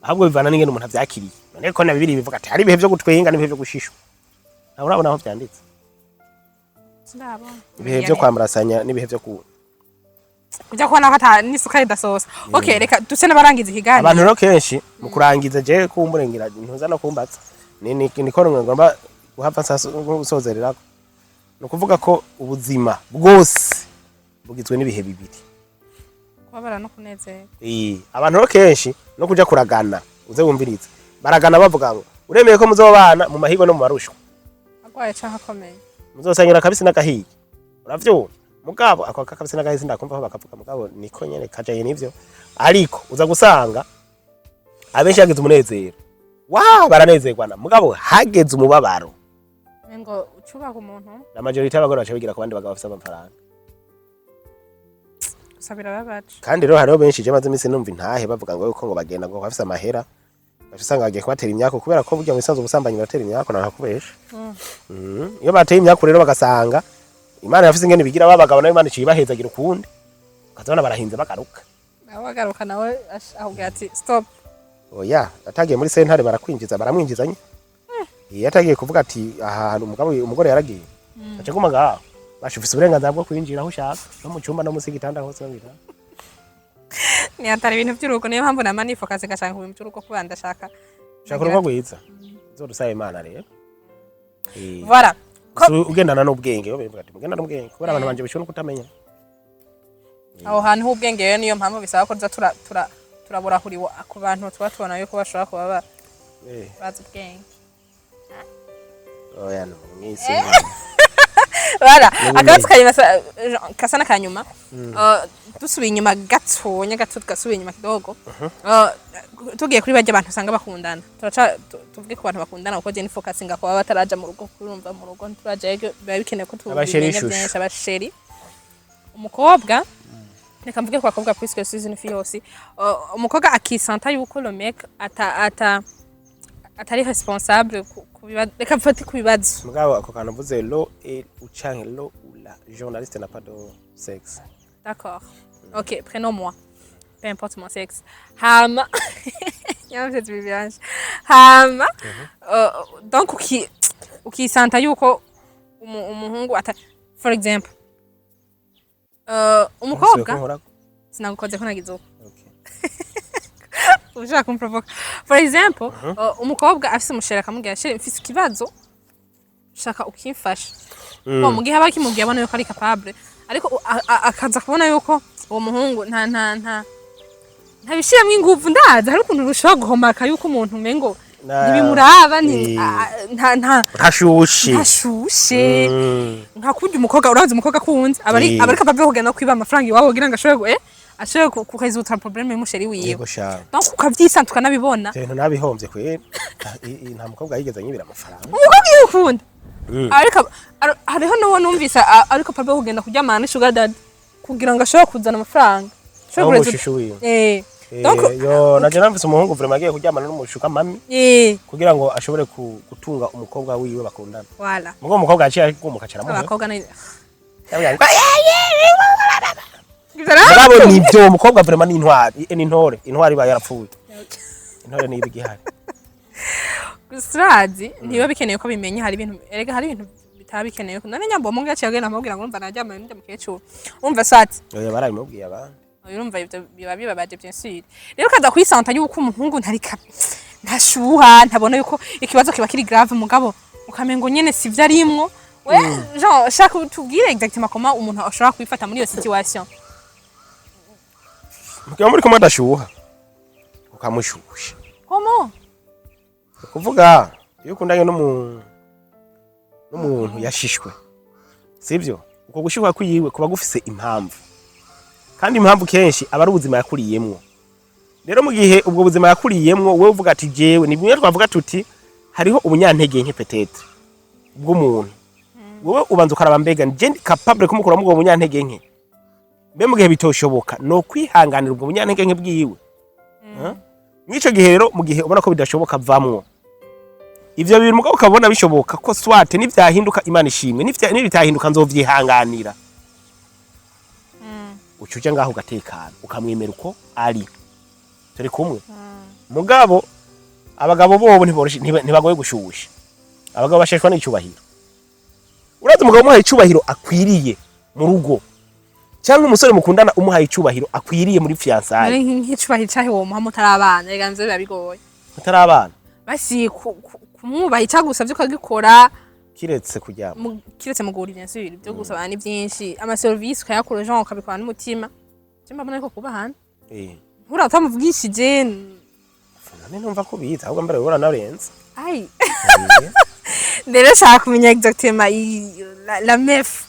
Speaker 2: ahubwo bivana n'ingene umuntu avyakiriye none ko nabibiri bivuga ati hari ibihe byo gutwenga n'ibihe byo gushishwa nawe urabona aho byanditse
Speaker 1: sindabona
Speaker 2: ibihe byo kwamurasanya n'ibihe byo ku
Speaker 1: kujya kubona ko ata n'isukari idasosa okay reka duse n'abarangiza ikiganiro
Speaker 2: abantu rero kenshi mu kurangiza je kumburengira ntuza no kumbatsa niko ngomba guhava gusozerera no kuvuga ko ubuzima bwose bugizwe n'ibihe bibiri
Speaker 1: kubabara no kunezera
Speaker 2: abantu rero kenshi no kuja kuragana uze wumviriza baragana bavuga ngo uremeye ko muzobana mu mahigo no mu marushwa
Speaker 1: agwaye canka komeye
Speaker 2: muzosangira kabisi n'agahiye uravyumva mugabo ako kakabise n'agahise ndakumva aho bakavuga mugabo niko nyene kajaye nivyo ariko uza gusanga abenshi hageze umunezero baranezerwana mugabo hageze umubabaro
Speaker 1: ngo ucubaga umuntu
Speaker 2: la majority y'abagore baca bigira ku bandi bagabo bafite amafaranga
Speaker 1: gusabira babaca
Speaker 2: kandi rero hariho benshi je maze iminsi numva intahe bavuga ngo yuko ngo bagenda ngo bafite amahera usanga bagiye kubatera imyako kubera ko burya mu isanzwe ubusambanyi batera imyako nakubesha iyo bateye imyako rero bagasanga Imana yafise ingene bigira babagabo nayo Imana cibahezagira ukundi ukazabona barahinze bagaruka
Speaker 1: bagaruka nawe ahubwo ati stop
Speaker 2: oya atagiye muri sentare baramwinjizanye yatagiye kuvuga ati ahantu umugore yaragiye aca gumaga bashufise uburenganzira bwo kwinjira aho ushaka no mu cyumba no musi gitanda hose babira
Speaker 1: ni atari ibintu by'urugo niyo mpamvu na manifokase gashaka kubintu by'urugo kuba ndashaka
Speaker 2: urugo rwiza uzodusaba Imana rero
Speaker 1: voilà
Speaker 2: ugendana n'ubwenge yo bivuga ati ugendana n'ubwenge kubera abantu banje bishobora kutamenya
Speaker 1: aho hantu h'ubwenge yo niyo mpamvu bisaba ko turaburahuriwe ku bantu tubona yuko bashobora kuba bazi ubwenge
Speaker 2: oya no mwisi
Speaker 1: voilà akazi kasana kanyuma dusubiye inyuma gatonya gasubiye inyuma kidogo tugiye kuri bajya abantu usanga bakundana tuvuge ku bantu bakundana kuko je ni focusinga kuba bataraja mu rugo kurumva mu rugo turaje biba bikenewe ko tubimenya byinshi abasheri umukobwa reka mvuge ku bakobwa puisque season yose umukobwa akisanta yuko le mec atari responsable reka mfate ku bibazo
Speaker 2: mugabo ako kantu mvuze lo ucanke lo la journaliste n'a pas de sexe
Speaker 1: d'accord ok prénom-moi peu importe mon sexe hama yamfite bibianje hama donc ukisanta yuko umuhungu for example umukobwa sinagukoze ko nagize uko ushaka kumprovoka for example umukobwa afise umushera akamubwira sheri mfise ikibazo shaka ukimfasha mu gihe abaki mubwiye abona yuko ari capable ariko akaza kubona yuko uwo muhungu nta bishiramo ingufu ndaza hari ukuntu rushobora guhomaka yuko umuntu umengo ntibimuraba ntashushe nka kurya umukobwa urazi umukobwa kunze abari capable kugenda kwiba amafaranga iwabo kugira ngo ashobore kurezuta problème y'umusheri wiwe donc ukavyisantuka nabibona
Speaker 2: ibintu nabihombye kwera nta mukobwa yigeze anyibira amafaranga
Speaker 1: umukobwa yukunda ariko hariho no numvise ariko papa kugenda kuryamana sugar dad kugira ngo ashobore kuzana amafaranga
Speaker 2: donc yo naje namvise umuhungu vraiment agiye kuryamana n'umushuka mami kugira ngo ashobore gutunga umukobwa wiwe bakundana
Speaker 1: voilà
Speaker 2: mugo umukobwa yaciye agumuka cyane mu
Speaker 1: abakobwa ni
Speaker 2: Mugabo nibyo umukobwa vraiment ni intwari ba yarapfuye intore ni ibigihari
Speaker 1: Gusrazi ntiba bikeneye ko bimenya hari ibintu bitabikeneye none nyambo mu ngaci yagenda amubwira ngo umva najyama n'inde mukecuru umva sati
Speaker 2: oya barabimubwiye abandi
Speaker 1: urumva ivyo biba bibabaje bien sûr rero kaza kwisanta yuko umuhungu ntarika ntashuha ntabona yuko ikibazo kiba kiri grave mugabo ukamengo nyene sivyo arimwo we genre shaka tubwire exactement comment umuntu ashobora kwifata muri iyo situation
Speaker 2: mugihe muri kumwe adashuha ukamushusha
Speaker 1: comment
Speaker 2: kuvuga iyo ukundanye n'umuntu yashishwe sivyo uko gushuha kwiyiwe kuba gufise impamvu kandi impamvu kenshi aba ari ubuzima yakuriyemwo rero mu gihe ubwo buzima yakuriyemwo wewe uvuga ati jewe ni bimwe twavuga tuti hariho ubunyantege nke peut-être bw'umuntu wewe ubanza ukaraba mbega nje ndi capable kumukura mu bunyantege nke mbe mu gihe bitoshoboka no kwihanganira ubwo bunyantege nke bwiwe mwico gihe rero mu gihe ubona ko bidashoboka vamwo ivyo bintu mugabo ukabona bishoboka ko swate nivyahinduka Imana ishimwe nibitahinduka nzovyihanganira ucuja ngaho ugatekana ukamwemera uko ari turi kumwe mugabo abagabo bobo ntibagoye gushusha abagabo basheshwa n'icubahiro uraza umugabo umuhaye icubahiro akwiriye mu rugo cyangwa umusore mukundana umuhaye icubahiro akwiriye muri fiançailles
Speaker 1: ari nk'icubahiro cyahe wo muha mutarabana rega nzo bibabigoye
Speaker 2: mutarabana
Speaker 1: basi kumwubaha icagusavye ukagikora
Speaker 2: kiretse kujyama
Speaker 1: kiretse mugura bien sûr byo gusaba ni byinshi ama service ukayakora Jean ukabikora n'umutima je mbona ariko kubahana ura utamuvugishije
Speaker 2: none numva ko biza ahubwo mbere ubora narenze
Speaker 1: ai ndere shaka kumenya exactement la meuf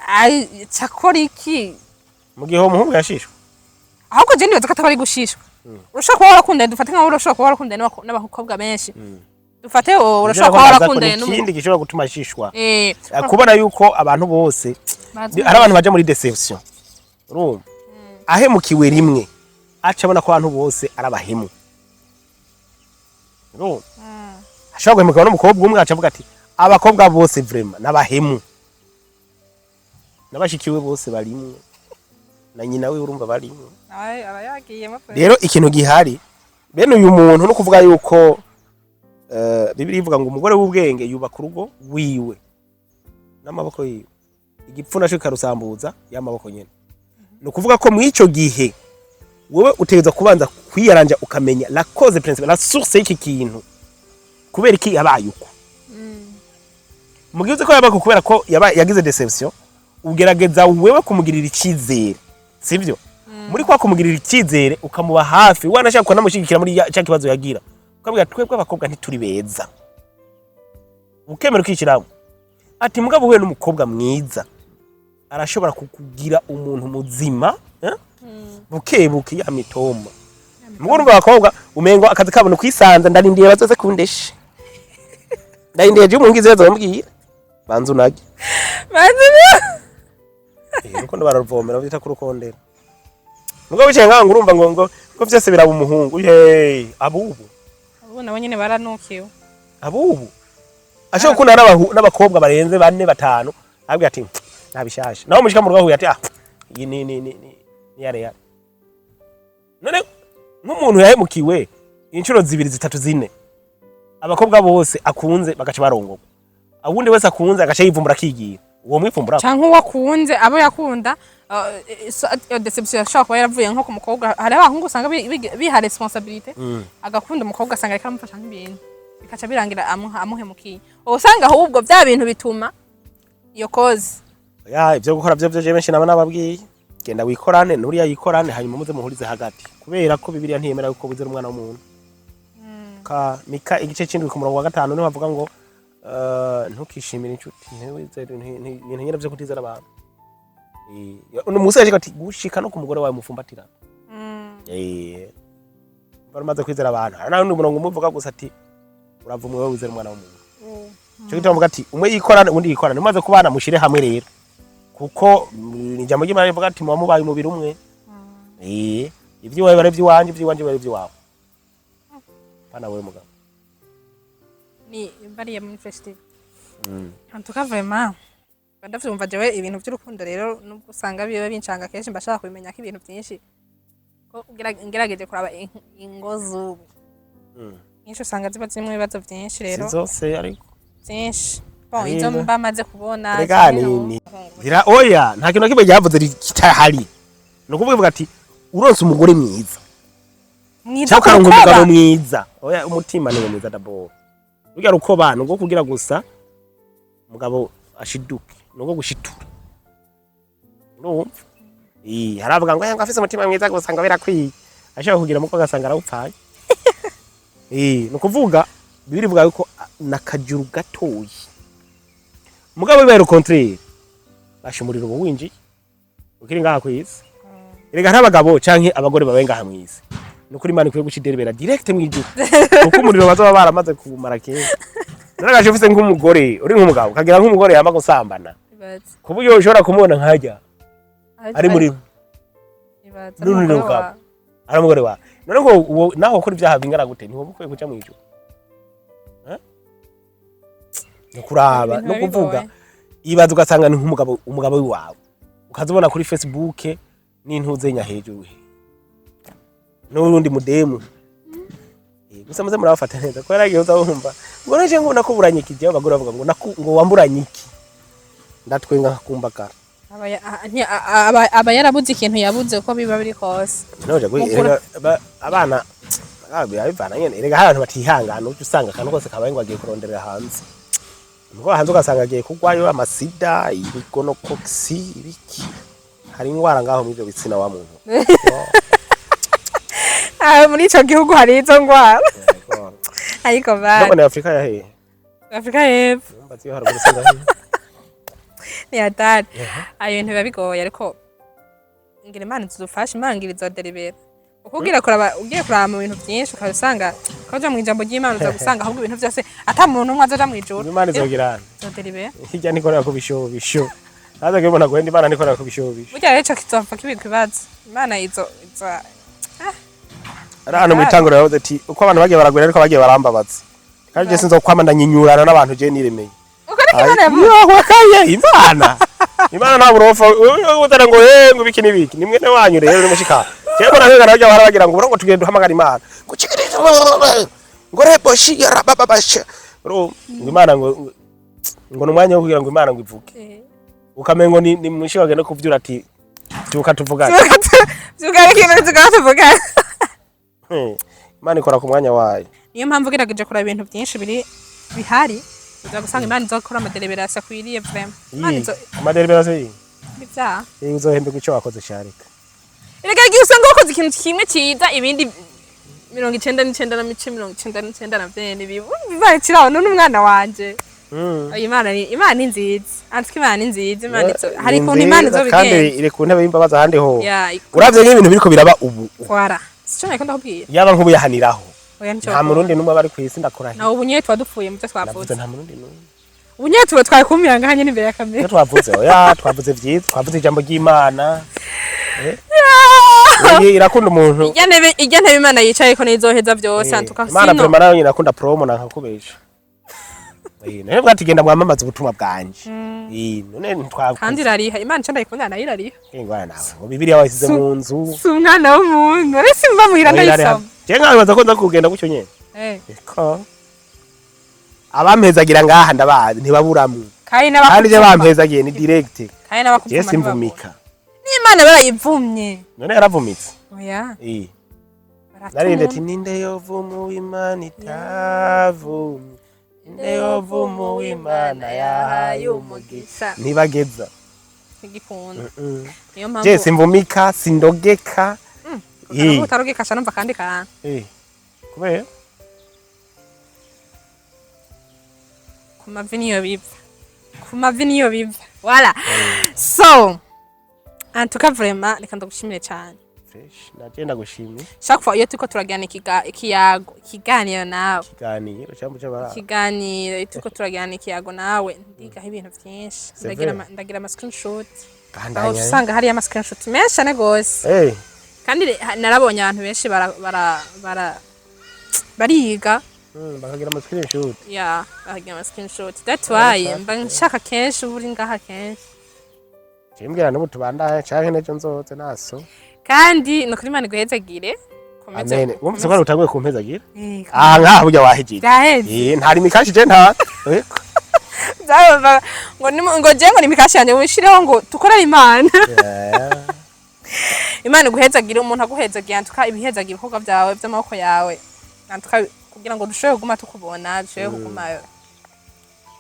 Speaker 1: ai chakora iki
Speaker 2: mu gihe umuhungu yashishwe
Speaker 1: ahubwo je ndibaza ko atabari gushishwa urashaka kuba warakundanye dufate nka urashaka kuba warakundanye n'abakobwa benshi dufate urashaka kuba warakundanye
Speaker 2: n'ikindi gishobora gutuma ashishwa kubona yuko abantu bose ari abantu baje muri deception urumva ahemukiwe rimwe aca abona ko abantu bose arabahemu urumva ashobora guhemukiwa n'umukobwa umwe aca avuga ati abakobwa bose vraiment n'abahemu n'abashikiwe bose barimwe na nyina we urumva barimwe rero ikintu gihari bene uyu muntu no kuvuga yuko Bibiri ivuga ngo umugore w'ubwenge yubaka urugo wiwe n'amaboko yiwe igipfuna cyo karusambuza y'amaboko nyene no kuvuga ko mwico gihe wewe utegeza kubanza kwiyaranja ukamenya la cause principale la source y'iki kintu kubera iki yabaye uko mugize ko yabako kubera ko yagize deception ugerageza wewe kumugirira ikizere sivyo muri kwa kumugirira ikizere ukamuba hafi wanashaka ko namushigikira muri cya kibazo yagira ukabwira twebwe abakobwa ntituri beza ukemera ukikiramo ati mugabo we n'umukobwa mwiza arashobora kukugira umuntu muzima bukebuke ya mitomba mugabo n'abakobwa umengo akazi kabo no kwisanza ndarindiye bazoze kundeshe ndarindiye je umungize bazambwira banzunage uko ndo baravomera bita kurukondera mugabo bicaye nganga urumva ngo vyose biraba umuhungu abubu
Speaker 1: nabo nyene baranukiwe
Speaker 2: abubu ashobora kuna n'abakobwa barenze 4 5 abwi ati nabishasha naho mushika mu rugo huye ati iyi ni yare none nk'umuntu yahemukiwe inshuro 2 3 4 abakobwa bose akunze bagaca barongoka abundi wese akunze agaca yivumbura kigira uwo mwivumbura
Speaker 1: canke wakunze abo yakunda deception yashaka kuba yaravuye nko ku mukobwa hari abahungu usanga biha responsabilité agakunda umukobwa asanga ariko amufasha nk'ibintu bikaca birangira amuhemukiye usanga ahubwo bya bintu bituma iyo cause
Speaker 2: ivyo gukora byo je benshi naba nababwiye genda wikorane nuriya yikorane hanyuma muze muhurize hagati kubera ko Bibiliya ntiyemera yuko buzera umwana w'umuntu ka Mika igice cy'indwi ku murongo wa 5 niho bavuga ngo ntukishimire inshuti ntiyera byo kutizera abantu umusore ashika ati gushika no ku mugore wawe mufumbatira baramaze kwizera abantu hari n'undi murongo umuvuga gusa ati uravumwe wewe wizera umwana w'umuntu cyo gituma bavuga ati umwe yikorana undi yikorana nimaze kubana mushire hamwe rero kuko ijambo ry'Imana rivuga ati muba mubaye umubiri umwe ivyo wawe bare vy'iwanje ivy'iwanje bare vy'iwawe pana wewe mugabo
Speaker 1: ni bariya muri festival antuka vraiment badavyumva jewe ibintu by'urukundo rero nubwo usanga biba bincanga kenshi mbashaka kubimenya ko ibintu byinshi ko ngerageje kuraba ingo zubu nyinshi usanga ziba zimwe ibibazo byinshi rero
Speaker 2: zose ariko
Speaker 1: byinshi bon izo mbamaze kubona
Speaker 2: regani dira oya nta kintu kibe cyavuze kitahari no kuvuga ati uronse umugore mwiza
Speaker 1: mwiza
Speaker 2: cyakora umugabo mwiza oya umutima ni mwiza dabo burya ruko bana ngo kugira gusa umugabo ashiduke no gushitura no haravuga ngo yanga afise umutima mwiza gusanga birakwiye ashaka kugira muko gasanga arawupfaye no kuvuga bibiri vuga yuko nakajuru gatoyi mugabo bibero contraire bashimurira ubu winji ukiri ngaha kwisi erega ntabagabo canke abagore babenga hamwisi nukuri Imana ikwiye guciderebera direct mwijuru kuko umuriro bazaba baramaze kumara kera naragaje ufise nk'umugore uri nk'umugabo kagira nk'umugore yama gusambana kuburyo ushobora kumubona nkajya ari muri n'undi mugabo ari umugore wa none ngo naho ukora ibyaha bingana gute ntiwo bukwiye kuja mwijuru no kuraba no kuvuga ibaza ugasanga ni nk'umugabo wawe ukazibona kuri Facebook n'intuzenya hejuru n'urundi mudemu gusa muze murafata neza ko yaragiye uzabumva ngo naje ngo nakuburanyikije abagore bavuga ngo wamburanyiki ndatwenga kumbakara
Speaker 1: aba yarabuze ikintu yabuze uko biba biri kose
Speaker 2: noje abana abivana nyene erega abantu batihangana usanga kandi kose kabaye ngo agiye kuronderera hanze ngo hanze ugasanga agiye kugwayo amasida ibigonokoksi ibiki hari ingwara ngaho muri byo bitsina wa muntu
Speaker 1: muri ico gihugu hari izo ngwara ariko ba
Speaker 2: none Afrika ya he
Speaker 1: Afrika y'Epfo
Speaker 2: mbati haruguru singa
Speaker 1: ni atari ayo bintu bigoye ariko ngira Imana izudufasha imangirizo deribera ukugira kuraba ugiye kuraba mu bintu byinshi ukabisanga kaje mu ijambo ry'Imana uzagusanga ahubwo ibintu byose ata muntu umwe azoja mu ijuru
Speaker 2: Imana izogirana
Speaker 1: deribera
Speaker 2: hirya nikorera ku bishobisho naza kubona ko Imana nikorera ku bishobisho
Speaker 1: burya rero kitopfa kibikwibaza Imana izo
Speaker 2: arano mwitanguro yavuze ati uko abantu bagiye baragwira ariko bagiye barambabaza kandi je sinzo kwamanda nyinyurana n'abantu je niremeye
Speaker 1: uko niki Imana yavuze
Speaker 2: wakaye Imana nta burofa utara ngo ngo biki nibiki nimwe ne wanyu rero ni mushika cyego nahega najya barabagira ngo ngo tugende duhamagara Imana ngo kigirije ngo rebo shigara bababasha ro Imana ngo numwanya wo kugira ngo Imana ngo ivuke ukamengo ni mushika gende kuvyura ati tuka tuvugana
Speaker 1: kintu tugatuvuga
Speaker 2: Imana ikora ku mwanya wayo
Speaker 1: niyo mpamvu gerageje kora ibintu byinshi bihari uzagusanga Imana izokora amadeliberasia kwiriye vraiment
Speaker 2: amadeliberasia
Speaker 1: bivya
Speaker 2: uzohembe guco wakoze sharika
Speaker 1: erega gisanga wakoze ikintu kimwe ciza ibindi 99.99 na vyene bibaye kiraho none umwana wanje Imana ni nziza antike Imana ni nziza Imana hari kuntu Imana izobigenda
Speaker 2: kandi ire ku ntebe y'imbabaza handi ho uravye nk'ibintu biriko biraba ubu
Speaker 1: kwara sico nako ndakubwira
Speaker 2: yaba nk'ubu yahaniraho nta murundi numwe bari kwisi ndakurahi
Speaker 1: naho ubunye twadupfuye mu byo twavuze
Speaker 2: nta murundi numwe
Speaker 1: ubunye twari kumyanga hanye n'imbere ya kamera
Speaker 2: twavuze twavuze vyiza twavuze ijambo ry'Imana irakunda umuntu
Speaker 1: ijya ntebe Imana yicaye ko nizoheza byose antuka sino
Speaker 2: Imana vraiment nayo irakunda promo nankakubesha nayo bwatigenda mwamamaza ubutumwa bwanje none ntwavuze
Speaker 1: kandi rariha Imana cyanda ikunda nayo irariha
Speaker 2: ingwana nawe ngo Bibiliya wasize mu nzu
Speaker 1: umwana w'umuntu rese mva muhira ndayisoma
Speaker 2: je nkabaza ko nza kugenda gucyo nyene ko abampezagira ngaha ndabazi ntibaburamwe kandi je bampezagiye ni direct
Speaker 1: kandi n'abakuvuma
Speaker 2: je simvumika
Speaker 1: n'Imana barayivumye
Speaker 2: none yaravumitse
Speaker 1: oya
Speaker 2: narinde ati ninde yovumu Imana itavumye ninde yovumu Imana yahaye umugisha ntibageza
Speaker 1: igikunda niyo mpamvu
Speaker 2: je simvumika sindogeka
Speaker 1: utarogeka cyane umva kandi kana
Speaker 2: kubera
Speaker 1: ku mavi niyo biva voilà so antuka vraiment reka ndagushimire cyane
Speaker 2: fresh ndagenda gushimira
Speaker 1: chaque fois iyo tuko turagana ikiganiro nawe
Speaker 2: ikiganiro
Speaker 1: tuko turagana ikiyago nawe ndigaho ibintu byinshi ndagira ama screenshot aho usanga hari ama screenshot menshi cyane gose kandi narabonye abantu benshi bariga
Speaker 2: bakagira ama screenshot
Speaker 1: bakagira ama screenshot that's why mba nshaka kenshi uri ngaha kenshi
Speaker 2: Chimbwira n'ubu tubandanye canke nejo nzoze naso
Speaker 1: kandi no kuri Imana guhezagire
Speaker 2: komeze amen wumvise ko utanguye kumpezagira ngaha burya wahejije ntari mikashi je nta
Speaker 1: Zaba ngo je ngo ni mikashi yanje wishireho ngo tukorere Imana Imana iguhezagira umuntu aguhezagira antuka ibihezagira ibikorwa byawe by'amaboko yawe antuka kugira ngo dushoboye kuguma tukubona dushoboye kuguma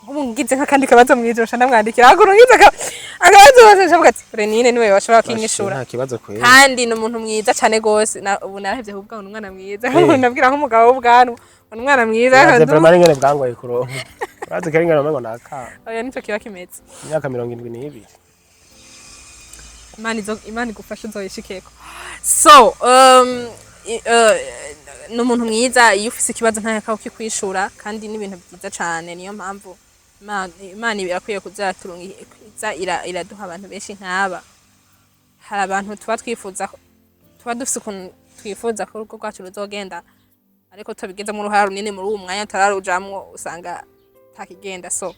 Speaker 1: nk'ubu ngize nk'akandi kabazo mwijoro ndamwandikira agurungize akabazo bose shavuga ati Renine niwe washobora kinyishura
Speaker 2: nta kibazo kwera
Speaker 1: kandi ni umuntu mwiza cyane gose ubu narahevye kubwa umwana mwiza nabwira nk'umugabo w'ubwanwa umwana mwiza
Speaker 2: kandi vraiment ngene bwangoye kuronka bazi kari ngana ngo naka
Speaker 1: oya nico kiba kimeze
Speaker 2: imyaka 72
Speaker 1: Imana igufasha uzoyishikeko so ni umuntu mwiza iyo ufise ikibazo ntayakaho kikwishura kandi n'ibintu byiza cyane niyo mpamvu Imana irakwiye kuzaturungiza iraduha abantu benshi nk'aba hari abantu tuba dufise ukuntu twifuza ko urugo rwacu ruzogenda ariko tubigeze mu ruhara runini muri uwo mwanya tararujamwo usanga takigenda so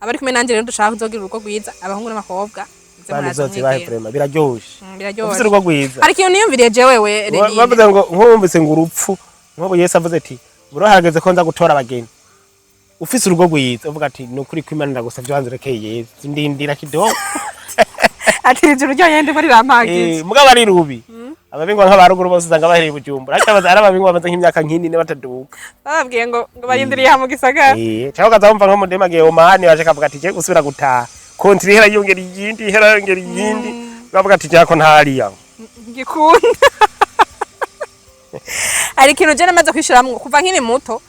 Speaker 1: abari kumwe nanje rero dushaka kuzogira urugo rwiza abahungu n'abakobwa
Speaker 2: bazotse bahepurema biraryoshe
Speaker 1: biraryoshe
Speaker 2: urugo rwiza
Speaker 1: hari ikintu niyumviriye jewe Renine
Speaker 2: bavuze ngo nkumvise ngo urupfu nk'ubu Yesu avuze ati buro harageze ko nza gutora abageni ufise urugo rwiza uvuga ati ni ukuri kw'Imana ndagusavye wanzurekeye Yesu ndindira kidogo
Speaker 1: ati ijuru ryonyene muri rampagije
Speaker 2: mugabo ari rubi ababingwa nk'abaruguru bose usanga bahereye Bujumbura ariko abaza arababingwa bamaze nk'imyaka nk'ine bataduka
Speaker 1: bababwiye ngo barindiriye ha mu gisagara
Speaker 2: cyangwa kazamva nko mudema Geomani waje kavuga ati je gusubira gutaha kontri hera yongera iyindi bavuga ati jako ntariya
Speaker 1: ngikunda ari kintu je namaze kwishiramwo kuva nkiri muto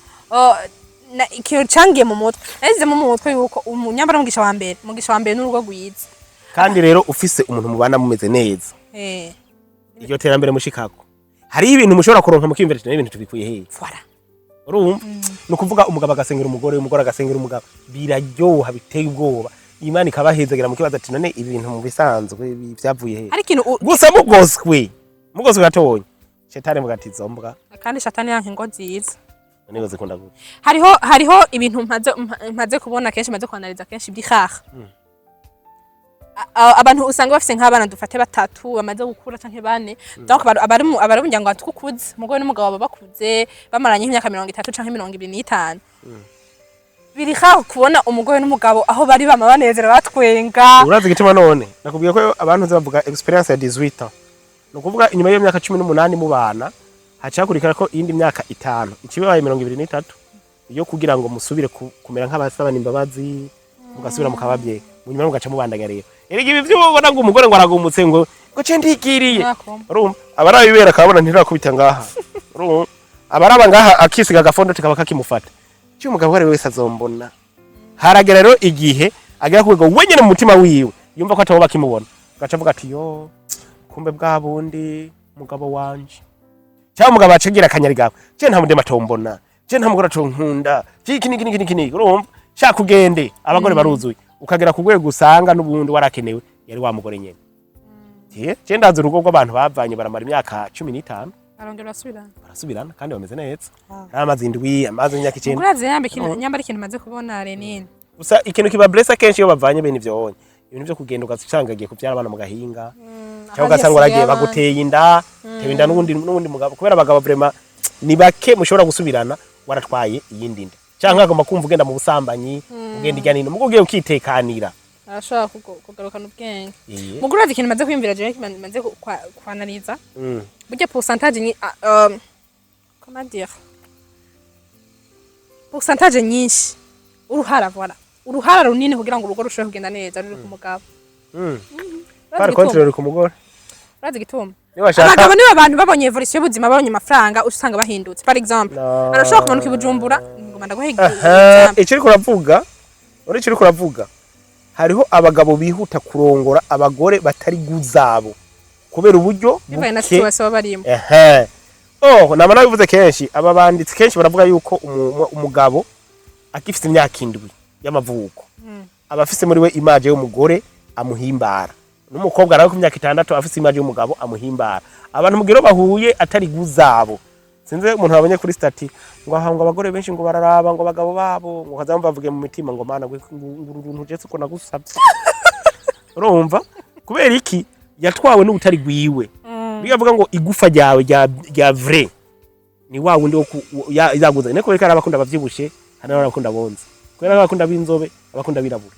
Speaker 1: ikintu cangiye mu mutwe nazize mu mutwe yuko umunyambara mugisha wa mbere n'urugo rwiza
Speaker 2: kandi rero ufise umuntu mubana mumeze neza iryo terambere mushikako hari ibintu mushobora kuronka mukimvira cyane ibintu tubikuye hehe
Speaker 1: voilà
Speaker 2: urumva nukuvuga umugabo agasengera umugore agasengera umugabo biraryoha biteye ubwoba Imana ikabahezagira mu kibazo ati none ibintu mu bisanzwe byavuye hehe
Speaker 1: ari kintu
Speaker 2: gusa mugoswe gatonye shetani mugatizo mbwa
Speaker 1: kandi shetani yanke ngo ziza
Speaker 2: nigo zikunda gute
Speaker 1: hariho ibintu mpaze kubona kenshi maze kwanaliza kenshi by'ikhaha abantu usanga bafise nk'abana dufate batatu bamaze gukura canke bane donc abari umuryango watukuze umugore n'umugabo baba bakuze bamaranye imyaka 30 canke 25 biri khaho kubona umugore n'umugabo aho bari bama banezera batwenga
Speaker 2: urazi gituma none nakubwiye ko abantu bavuga experience ya 18 ans no kuvuga inyuma yo myaka 18 mu bana hacakurikira ko indi myaka 5 ikibaye 23 iyo kugira ngo musubire kumera nk'abasabana imbabazi mugasubira mukababye munyuma mugaca mubandanya rero erega ibi byubona ngo umugore ngo aragumutse ngo ce ntikiriye urumva abarabibera kabona ntirakubita ngaha urumva abaraba ngaha akisiga gafondo tikaba kakimufata cyo umugabo wari wese azombona haragera rero igihe agira kuwego wenyene mu mutima wiwe yumva ko atabo bakimubona gaca avuga ati yo kumbe bwa bundi mugabo wanje cyangwa mugabo acagira akanyarigawe je nta mudema tombona je nta mugore atonkunda kini urumva shaka ugende abagore baruzuye ukagera ku rwego usanga n'ubundi warakenewe yari wa mugore nyene je ndazi urugo rw'abantu bavanye baramara imyaka 15 barasubirana kandi bameze neza amazi indwi amazi imyaka 9
Speaker 1: uraze nyambara ikintu maze kubona Renine
Speaker 2: gusa ikintu kiba blessa kenshi iyo bavanye bene ivyo wonye ibintu byo kugenda ugasangagiye kubyara abana mu gahinga cyangwa ugasanga uragiye baguteye inda tewe inda n'ubundi mugabo kubera abagabo vraiment ni bake mushobora gusubirana waratwaye iyindi nda cyangwa agomba kumva ugenda mu busambanyi ugenda ijya nino mugo ugiye ukitekanira
Speaker 1: arashaka kugarukana ubwenge mugurazi ikintu maze kwimvira je maze kwanaliza burya pourcentage ni comment dire pourcentage nyinshi uruhara runini kugira ngo urugo rushobe kugenda neza ruri ku mugabo
Speaker 2: par contre ruri ku mugore
Speaker 1: urazi gituma abagabo nibo abantu babonye evolution y'ubuzima babonye amafaranga usanga bahindutse par exemple arashaka kumanuka ibujumbura ngoma ndaguhegera
Speaker 2: icyo uri kuravuga hariho abagabo bihuta kurongora abagore batari guzabo kubera uburyo
Speaker 1: bibaye na situation barimo
Speaker 2: namana bivuze kenshi aba banditsi kenshi baravuga yuko umugabo akifite imyaka 7 y'amavuko abafise muri we image y'umugore amuhimbara n'umukobwa araho ku myaka 6 afise image y'umugabo amuhimbara abantu mugero bahuye atari guzabo sinze umuntu abonye kuri stati ngo ahangwa abagore benshi ngo bararaba ngo bagabo babo ngo kazamva bavuge mu mitima ngo mana nguruntu jetse ko nagusabye urumva kubera iki yatwawe n'ubutari gwiwe bigavuga ngo igufa ryawe rya vrai ni wa wundi wo yaguza ne kubera abakunda bavyibushe hana abakunda bonze kubera abakunda binzobe abakunda birabura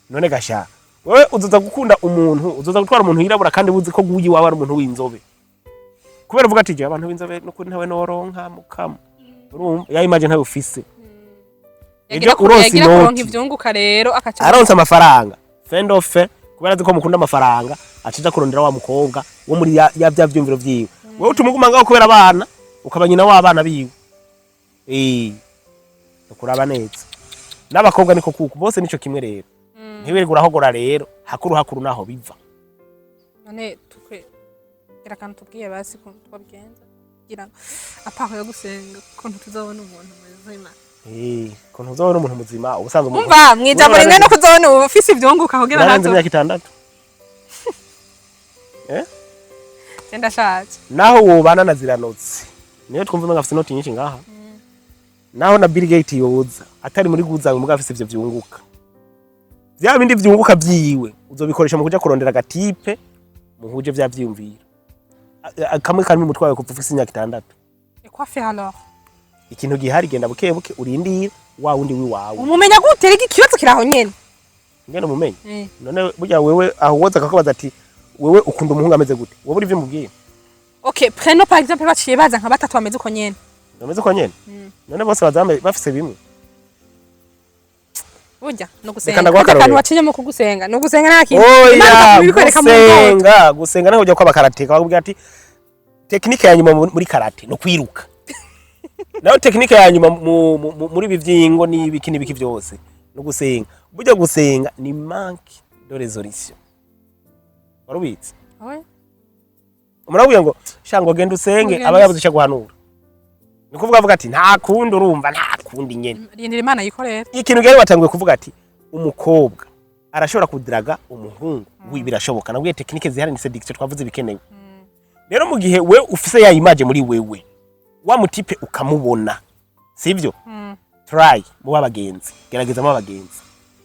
Speaker 2: none gasha wewe uzoza gukunda umuntu uzoza gutwara umuntu yirabura kandi buzi ko guyi wawe ari umuntu w'inzobe kubera uvuga ati je abantu b'inzobe no kuri ntawe noronka mukama urumva ya imagine ntawe ufise
Speaker 1: yagira kuronka ivyunguka rero akaca
Speaker 2: aronse amafaranga fend of kubera ziko mukunda amafaranga acija kurondera wa mukobwa wo muri ya byumviro vyiwe wewe utumuguma ngaho kubera abana ukabanyina w'abana biwe ukuraba neza n'abakobwa niko kuko bose nico kimwe rero ntiwirirwa urahogora rero hakuru naho biva
Speaker 1: none tukwe gira kantu tubwiye basi ko twabigenza gira apaho yo gusenga ko ntuzabona umuntu muzima
Speaker 2: ko ntuzabona umuntu muzima ubusanzwe umuntu
Speaker 1: umva mwijambo rimwe no kuzabona ufise ivyunguka kugira
Speaker 2: nazo imyaka 6
Speaker 1: Tenda shaje
Speaker 2: naho wobana na ziranotse niyo twumva ngafise noti nyinshi ngaha naho na Bill Gates yoza atari muri guzawe mugafise ivyo vyunguka vya bindi vyunguka vyiwe uzobikoresha mu kuja kurondera gatipe muhuje vya vyumvira kamwe kari mu mutwawe kuva ufise imyaka 6
Speaker 1: quoi faire alors
Speaker 2: ikintu gihari genda buke urindira wa wundi wiwawe
Speaker 1: umumenya gute rega ikibazo kiraho nyene
Speaker 2: ngene umumenya none burya wewe aho woza akakubaza ati wewe ukunda umuhungu ameze gute wowe uri vyimubwiye
Speaker 1: okay prenons par exemple baciye baza nka batatu bameze uko nyene
Speaker 2: bameze uko nyene none bose bazame bafise bimwe
Speaker 1: burya no gusenga kandi wacinye mu kugusenga no gusenga nta kintu
Speaker 2: gusenga naho ujya kwa bakarateka bakubwira ati technique ya nyuma muri karate no kwiruka naho technique ya nyuma muri bivyingo ni bikini biki byose no gusenga burya gusenga ni manque de résolution warubitse umurabuye ngo shango genda usenge aba yabuze cyo guhanura nikuvuga avuga ati nta kundi urumva nta kundi nyene
Speaker 1: rindira Imana yikorera
Speaker 2: ikintu gere batanguye kuvuga ati umukobwa arashobora kudiraga umuhungu birashoboka nabwiye technique zihari ni seduction twavuze bikenewe rero mu gihe we ufise ya image muri wewe wa mutipe ukamubona sivyo try mu bagenzi gerageza mu bagenzi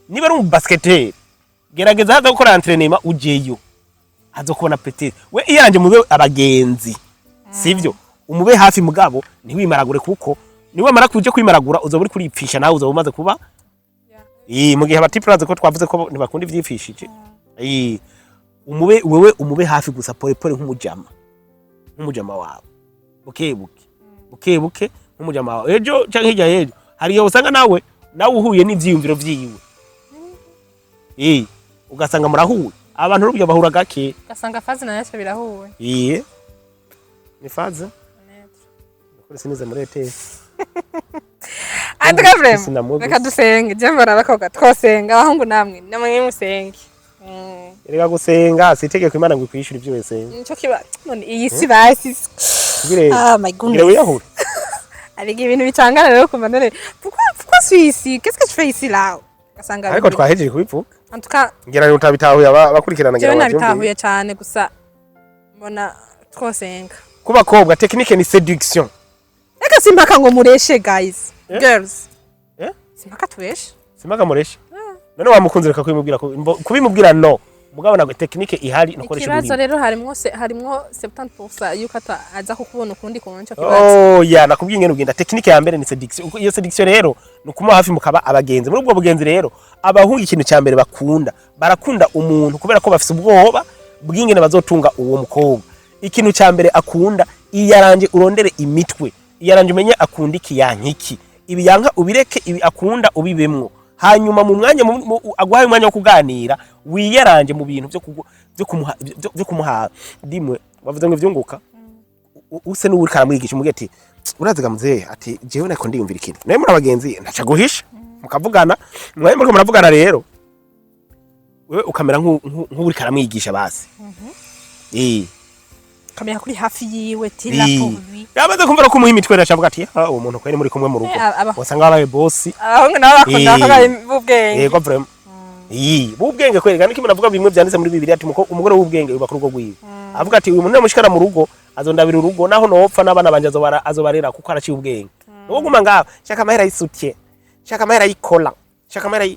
Speaker 2: niba ari mu basketeur gerageza haza gukora entraînement ujeyo hazokubona petit we iyanje mu abagenzi sivyo umube hafi mugabo ntiwimaragure kuko niwe mara kuje kwimaragura uzo buri kuripfisha nawe uzo umaze kuba mu gihe abatipraze ko twavuze ko ntibakunda ivyifishije umube wewe umube hafi gusa pole nk'umujama wawe buke nk'umujama wawe ejo canke hirya yejo hariyo usanga nawe uhuye n'ivyiyumviro vyiwe ugasanga murahuye abantu rubyo bahura gake
Speaker 1: ugasanga fazi na yacho birahuwe
Speaker 2: ni fazi kuri sinize murete
Speaker 1: Andika vrem reka dusenge jembo nabakobwa twosenga abahungu namwe musenge
Speaker 2: reka gusenga sitegeko Imana ngo kwishura ibyo wese
Speaker 1: nico kiba none iyi si basi my goodness
Speaker 2: wiyahura
Speaker 1: ariko ibintu bitangana rero kumva none pourquoi suis ici qu'est-ce que tu fais ici là gasanga
Speaker 2: ariko twahejeje kubivuga
Speaker 1: en tout cas
Speaker 2: ngira ni utabitahuye abakurikirana ngira
Speaker 1: bavyumva bitahuye cyane gusa mbona twosenga
Speaker 2: kubakobwa technique ni séduction
Speaker 1: reka simpaka ngo mureshe guys girls simpaka tureshe
Speaker 2: simpaka mureshe none wamukunze reka kubimubwira no mugabo na technique ihari no koresha
Speaker 1: ikibazo rero harimwo 70% yuko aza kukubona ukundi konco kibazo
Speaker 2: nakubwiye ngene ugenda technique ya mbere ni séduction iyo séduction rero nukuma hafi mukaba abagenzi muri ubwo bugenzi rero abahungu ikintu cya mbere barakunda umuntu kubera ko bafise ubwoba bw'ingene bazotunga uwo mukobwa ikintu cya mbere akunda iyaranje urondere imitwe iyaranje umenye akunda iki yankiki ibi yanka ubireke ibi akunda ubibemwo hanyuma mu mwanya agwaye umwanya wo kuganira wiyaranje mu bintu byo kumuha dimwe bavuze ngo vyunguka use n'uri karamwigisha umugeti uraziga muzehe ati jewe nako ndiyumvira ikintu naye muri abagenzi ntaca guhisha mukavugana mwaye muri muravugana rero wewe ukamera nk'uri karamwigisha basi
Speaker 1: kamera kuri hafi yiwe tira pubi
Speaker 2: yabaze kumvira ko muhimitwe racavuga ati uwo muntu kwene muri kumwe mu rugo wasanga abaye boss
Speaker 1: ahonge nabakunda akabaye bubwenge
Speaker 2: yego vrem bubwenge kwere kandi kimwe navuga bimwe byanditse muri Bibiliya ati umugore w'ubwenge uba ku rugo rwiwe avuga ati uyu muntu namushikana mu rugo azondabira urugo naho nopfa n'abana banje azobarera kuko araciye ubwenge uwo guma ngaho shaka mahera yisutye shaka mahera yikola shaka mahera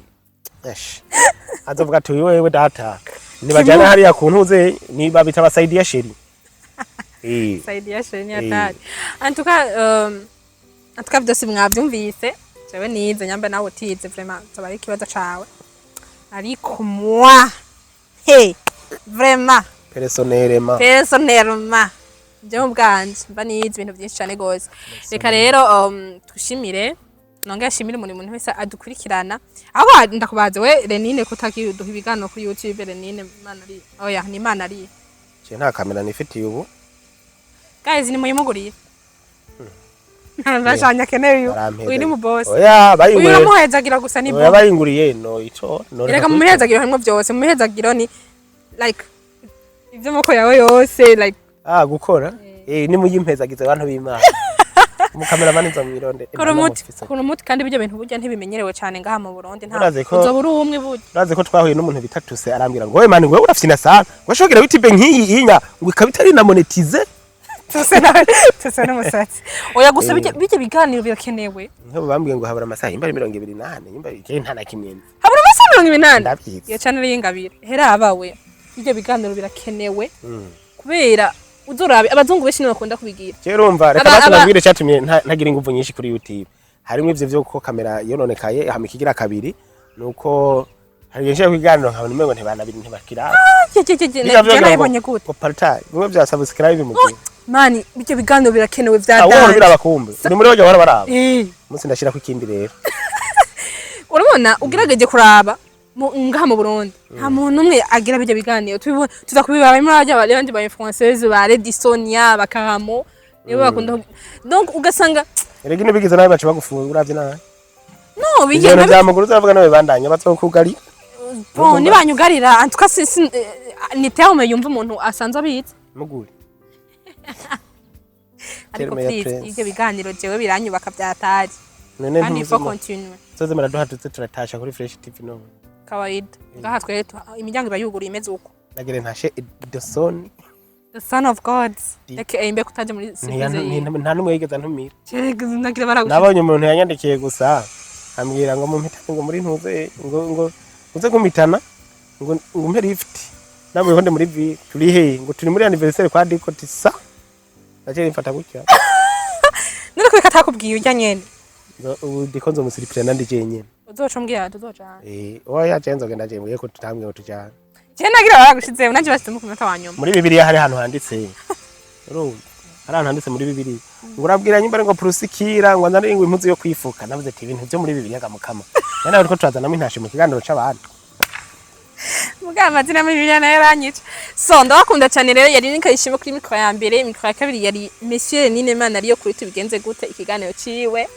Speaker 2: azovuga ati wewe data nibajana hariya ku ntuze ni babita basaidia sheri
Speaker 1: saidia sheri atari antuka byose mwavyumvise jewe nize nyamba nawe utize vraiment tabari kibazo cawe ariko moi Hey, vraiment.
Speaker 2: Personnellement.
Speaker 1: Jewe ubwanje mba nize ibintu byinshi cyane gose. Reka rero tushimire nonga yashimire umuntu wese adukurikirana. Aho ndakubaze we Renine kutaki duha ibiganiro kuri YouTube Renine Imana ari. Oya ni Imana ari.
Speaker 2: Je nta kamera nifitiye ubu.
Speaker 1: Guys ni muyimuguriye. Ndashanya keneye uyu ni mu boss.
Speaker 2: Oya bayinguriye.
Speaker 1: Uyu muhezagira gusa ni boss.
Speaker 2: Oya bayinguriye no ico.
Speaker 1: Reka mu muhezagira harimo byose. Mu muhezagira ni like ivyo moko yawe yose like
Speaker 2: gukora ni muyimpezagize abantu b'Imana. Mu kamera maniza mu ironde.
Speaker 1: Kono muti kandi bijya bintu burya ntibimenyerewe cyane ngaha mu Burundi nta. Uzo buri umwe burya.
Speaker 2: Uraze ko twahuye n'umuntu bitatuse arambira ngo we mani ngo urafite na sala. Ngo shogera witibe nkiyi inya ngo ikabitari na monetize.
Speaker 1: Tuse n'umusatsi. Oya gusa bijya biganiro birakenewe.
Speaker 2: Nk'abo bambwiye ngo habura amasaha imba 28 imba ike nta na kimyenzi.
Speaker 1: Habura amasaha 28.
Speaker 2: Ndabyize.
Speaker 1: Ya channel y'ingabire. Hera abawe. Bijya biganiro birakenewe. Kubera uzorabe abazungu benshi bakunda kubigira.
Speaker 2: Cero umva reka basubire cyatumye ntagira ingufu nyinshi kuri YouTube. Harimo ivyo byo ko kamera yononekaye hamikigira kabiri nuko hari yenje kwiganiro nkabona umengo ntibanabiri ntibakira.
Speaker 1: Nabibonye gute.
Speaker 2: Ko partage bimwe bya subscribe mu gihe.
Speaker 1: Mani bijya biganiro birakenewe vya
Speaker 2: dance. Aho birabakumbe. Uri muri byo baraba. Musi ndashira ku kindi rero.
Speaker 1: Urabona ugerageje kuraba ngaha mu Burundi nta muntu umwe agira bijya biganiro tuza kubibaba muri abandi ba influenceuses ba Redisonia bakaramo nibo bakunda donc ugasanga
Speaker 2: erega nibigize nawe bace bagufungura byo nawe
Speaker 1: no bigenda
Speaker 2: ibintu byamuguru uravuga nawe bandanya batokugari
Speaker 1: bon nibanyugarira en tout cas ni terme yumva umuntu asanze abitse
Speaker 2: muguri
Speaker 1: ariko please ibyo biganiro jewe biranyubaka byatari kandi il faut continuer
Speaker 2: soze maraduhatutse turatasha kuri Fresh TV no
Speaker 1: kawaida ngaha twere imiryango ibayugura imeze uko
Speaker 2: nagere ntashe
Speaker 1: the son of God imbe kutaje muri
Speaker 2: sibize nta numwe yigeza ntumira
Speaker 1: nagira baragushika
Speaker 2: nabonye umuntu yanyandikiye gusa ambwira ngo mumpitane ngo muri ntuze ngo uze kumitana ngo umpe lift namwe honde muri vi turi he ngo turi muri anniversaire kwa Diko tisa naje mfata gutya
Speaker 1: none ko katakubwiye ujya nyene
Speaker 2: ubu Diko nzo musiripira nandi je nyene
Speaker 1: uzoca mbwira tuzoca
Speaker 2: oya cenzo genda je mbuye ko tutambwe ngo tujana
Speaker 1: je nagira baragushize nanje bashitse mu kumata wanyuma
Speaker 2: muri Bibiliya hari hano handitse urumva hari hano handitse muri Bibiliya ngo urabwira nyimba ngo prusikira ngo ndari ngo impuzu yo kwifuka navuze ati ibintu byo muri Bibiliya gamukama yana ariko turazanamo intashi mu kiganiro c'abantu
Speaker 1: mugama zina muri Bibiliya nayo ranyica so ndabakunda cyane rero yari nikayishimo kuri mikro ya mbere mikro ya kabiri yari Monsieur Nine Imana ariyo kuri tubigenze gute ikiganiro ciwe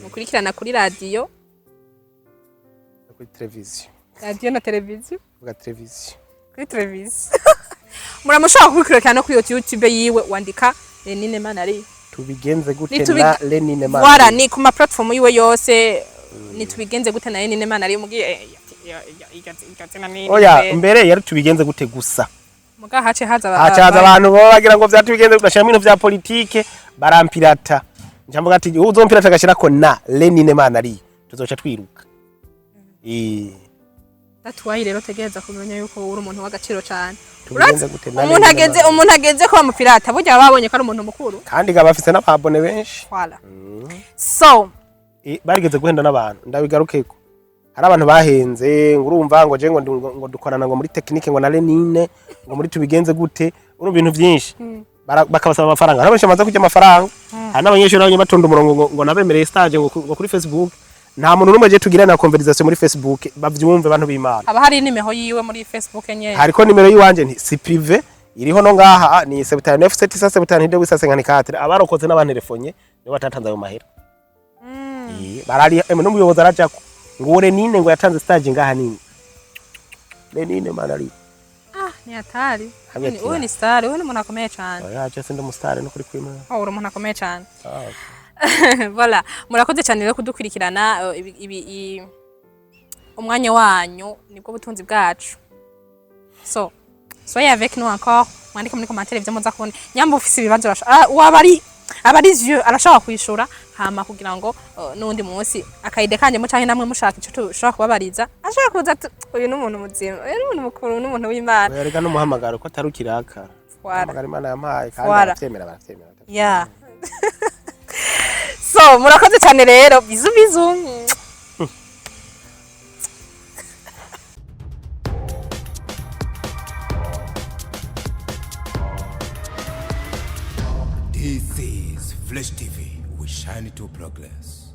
Speaker 1: mukurikirana kuri radio
Speaker 2: kuri televiziyo
Speaker 1: radio na televiziyo
Speaker 2: kuri televiziyo
Speaker 1: kuri televiziyo muramushaka kubikurikirana kuri YouTube yiwe wandika Nine Imana ari
Speaker 2: tubigenze gute na Nine Imana
Speaker 1: wara ni kuma platform yiwe yose ni tubigenze gute na Nine Imana ari mugiye
Speaker 2: oya mbere yari tubigenze gute gusa
Speaker 1: muga hace haza
Speaker 2: abantu bo bagira ngo vyatubigenze gashira ibintu vya politique barampirata njambo gati uzompirata gashira ko na Nine Imana ari tuzoca twiruka
Speaker 1: Tatwaye rero tegeza kumenya yuko uri umuntu w'agaciro cyane.
Speaker 2: Umuntu
Speaker 1: ageze ko amupirata burya babonye ko ari umuntu mukuru.
Speaker 2: Kandi gabafise n'ababone benshi.
Speaker 1: Voilà. So,
Speaker 2: barigeze guhenda n'abantu ndabigarukeko. Hari abantu bahenze ngurumva ngo je ngo dukorana ngo muri technique ngo na Lenine ngo muri tubigenze gute urumva ibintu byinshi. Bakabasaba amafaranga. Hari abashamaza kujya amafaranga. Hari n'abanyeshuri abanye batonda umurongo ngo nabemereye stage ngo kuri Facebook. Nta muntu numwe je tugira na conversation muri Facebook bavyumve abantu b'Imana.
Speaker 1: Aba hari nimero yiwe muri Facebook nyene.
Speaker 2: Hariko nimero yiwanje nti si privé iriho no ngaha ni 7977 abarokoze n'abantu telefonye nibo batatanze ayo mahera. Barari n'umuyobozi araja ngo Lenine ngo yatanze stage ngaha nini. Lenine manari.
Speaker 1: Ni hatari. Uwe ni star, uwe ni umuntu akomeye cyane.
Speaker 2: Oya je sinde mu star no kuri kwima.
Speaker 1: Uri umuntu akomeye cyane. Voilà, murakoze cyane rero kudukurikirana umwanya wanyu nibwo butunzi bwacu. Soyez avec nous encore. Mwandike muri commentaire ivyo muza kubona. Nyamba ufise ibibazo wabari yeux arashaka kwishura hama kugira ngo nundi munsi akaide kanje mu canke namwe mushaka ico tushaka kubabariza. Ashaka kuza uyu n'umuntu muzima. Uyu n'umuntu mukuru n'umuntu w'Imana.
Speaker 2: Yarega n'umuhamagaro ko atarukiraka. Hamagara Imana yampaye kandi baravyemera.
Speaker 1: Yeah. So, murakoze cyane rero bizu
Speaker 3: journey to progress.